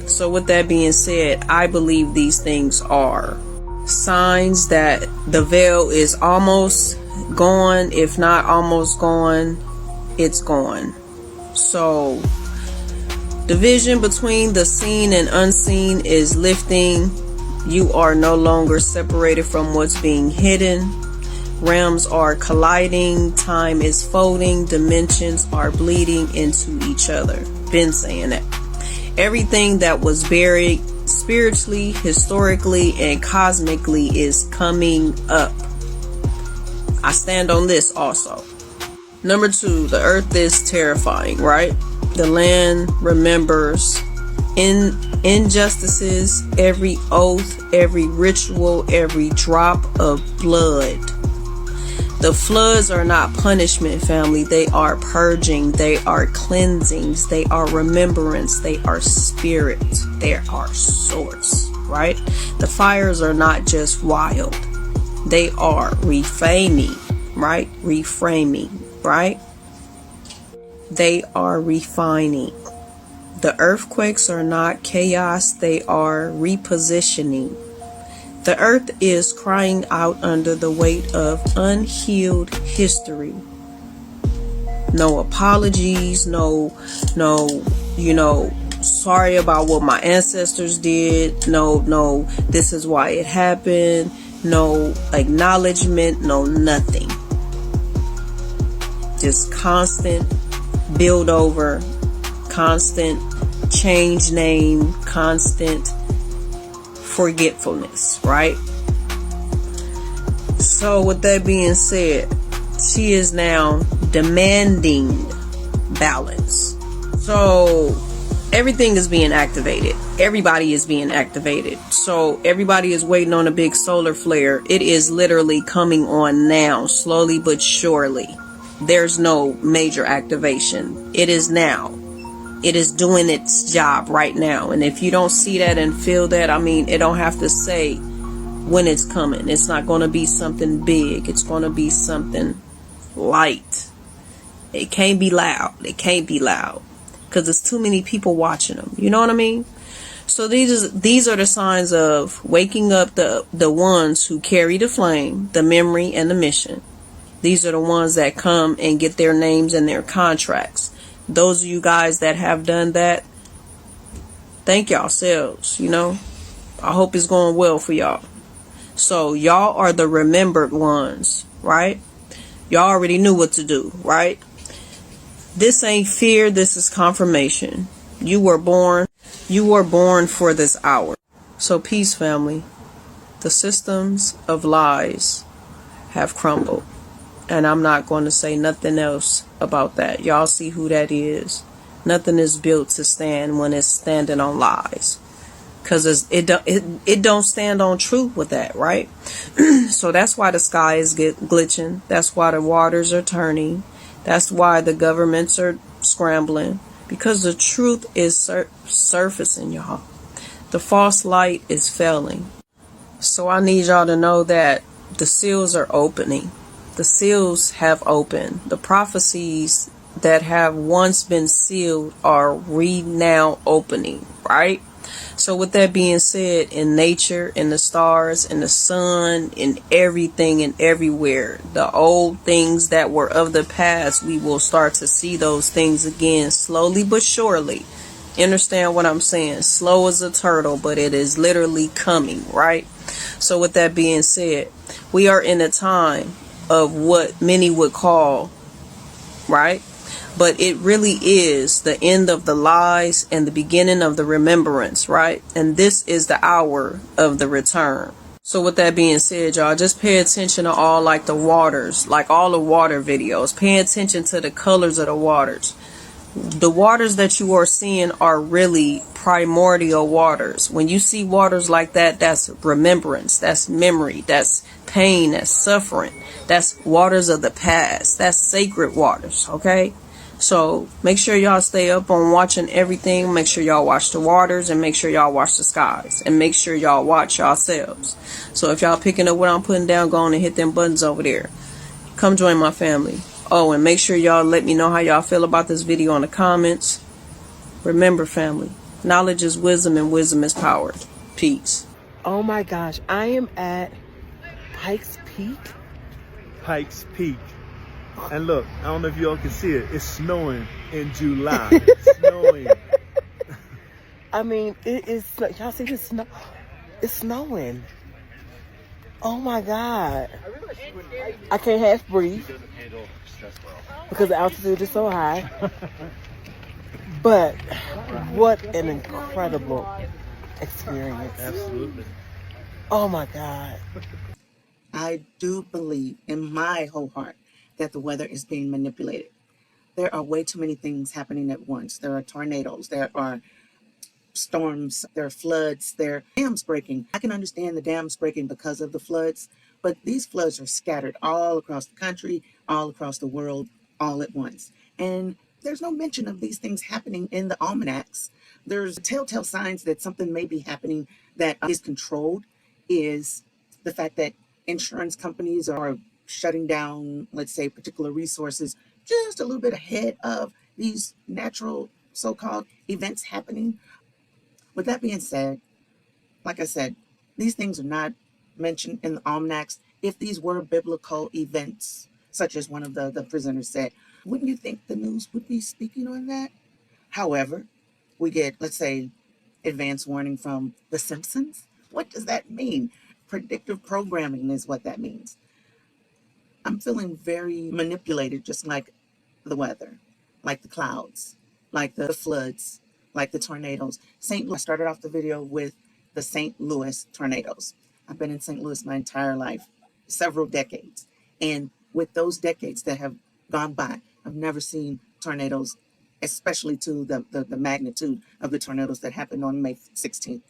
So with that being said, I believe these things are signs that the veil is almost gone. If not almost gone, it's gone. So division between the seen and unseen is lifting. You are no longer separated from what's being hidden. Realms are colliding. Time is folding. Dimensions are bleeding into each other. Been saying that. Everything that was buried spiritually, historically, and cosmically is coming up. I stand on this also. Number 2, the earth is terrifying, right? The land remembers injustices, every oath, every ritual, every drop of blood. The floods are not punishment, family. They are purging. They are cleansings. They are remembrance. They are spirit. They are source, right? The fires are not just wild. They are reframing, right? Reframing, right? They are refining. The earthquakes are not chaos. They are repositioning. The earth is crying out under the weight of unhealed history. No apologies, no, sorry about what my ancestors did. No, this is why it happened. No acknowledgement, no nothing. Just constant build over, constant change name, constant forgetfulness, right? So with that being said, she is now demanding balance. So everything is being activated. Everybody is being activated. So everybody is waiting on a big solar flare. It is literally coming on now, slowly but surely. There's no major activation. It is now. It is doing its job right now. And if you don't see that and feel that, I mean, it don't have to say when it's coming. It's not going to be something big. It's going to be something light. It can't be loud. It can't be loud because there's too many people watching them. You know what I mean? So these are the signs of waking up the ones who carry the flame, the memory, and the mission. These are the ones that come and get their names and their contracts. Those of you guys that have done that, thank yourselves, I hope it's going well for y'all. So y'all are the remembered ones, right? Y'all already knew what to do, right? This ain't fear, this is confirmation. You were born for this hour. So peace, family. The systems of lies have crumbled. And I'm not going to say nothing else about that. Y'all see who that is. Nothing is built to stand when it's standing on lies. Because it don't stand on truth with that, right? So that's why the sky is glitching. That's why the waters are turning. That's why the governments are scrambling. Because the truth is surfacing, y'all. The false light is failing. So I need y'all to know that the seals are opening. The seals have opened. The prophecies that have once been sealed are now opening, right? So with that being said, in nature, in the stars, in the sun, in everything and everywhere, the old things that were of the past, we will start to see those things again, slowly but surely. Understand what I'm saying? Slow as a turtle, but it is literally coming, right? So with that being said, we are in a time of what many would call, right, But it really is the end of the lies and the beginning of the remembrance, right? And this is the hour of the return. So with that being said, y'all, just pay attention to all like the waters, like all the water videos. Pay attention to the colors of the waters. The waters that you are seeing are really primordial waters. When you see waters like that, that's remembrance, that's memory, that's pain, that's suffering, that's waters of the past, that's sacred waters, okay? So make sure y'all stay up on watching everything. Make sure y'all watch the waters, and make sure y'all watch the skies, and make sure y'all watch yourselves. So if y'all picking up what I'm putting down, go on and hit them buttons over there. Come join my family. Oh, and make sure y'all let me know how y'all feel about this video in the comments. Remember, family, knowledge is wisdom and wisdom is power. Peace. Oh my gosh, I am at Pikes Peak. Pikes Peak. And look, I don't know if y'all can see it. It's snowing in July. It's snowing. I mean, it is. Y'all see the snow? It's snowing. Oh my God. I can't half breathe because the altitude is so high. But what an incredible experience. Absolutely. Oh my God. I do believe in my whole heart that the weather is being manipulated. There are way too many things happening at once. There are tornadoes, there are storms, there are floods, there are dams breaking. I can understand the dams breaking because of the floods, but these floods are scattered all across the country, all across the world, all at once. And there's no mention of these things happening in the almanacs. There's telltale signs that something may be happening that is controlled, is the fact that insurance companies are shutting down, let's say, particular resources just a little bit ahead of these natural so-called events happening. With that being said, like I said, these things are not mentioned in the almanacs. If these were biblical events, such as one of the presenters said, wouldn't you think the news would be speaking on that? However, we get, let's say, advance warning from The Simpsons. What does that mean? Predictive programming is what that means. I'm feeling very manipulated, just like the weather, like the clouds, like the floods, like the tornadoes. I started off the video with the St. Louis tornadoes. I've been in St. Louis my entire life, several decades. And with those decades that have gone by, I've never seen tornadoes, especially to the magnitude of the tornadoes that happened on May 16th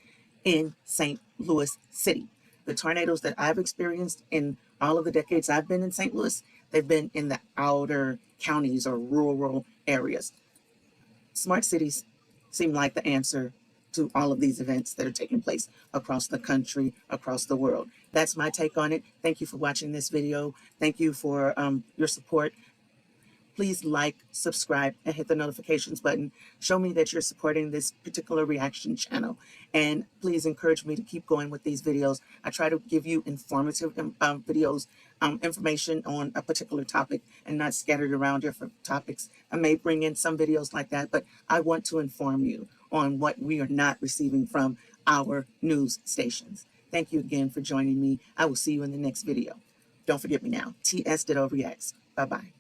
in St. Louis City. The tornadoes that I've experienced in all of the decades I've been in St. Louis, they've been in the outer counties or rural areas. Smart cities seem like the answer to all of these events that are taking place across the country, across the world. That's my take on it. Thank you for watching this video. Thank you for your support. Please like, subscribe, and hit the notifications button. Show me that you're supporting this particular reaction channel. And please encourage me to keep going with these videos. I try to give you informative videos, information on a particular topic and not scattered around different topics. I may bring in some videos like that, but I want to inform you on what we are not receiving from our news stations. Thank you again for joining me. I will see you in the next video. Don't forget me now. TS Ditto Reacts. Bye-bye.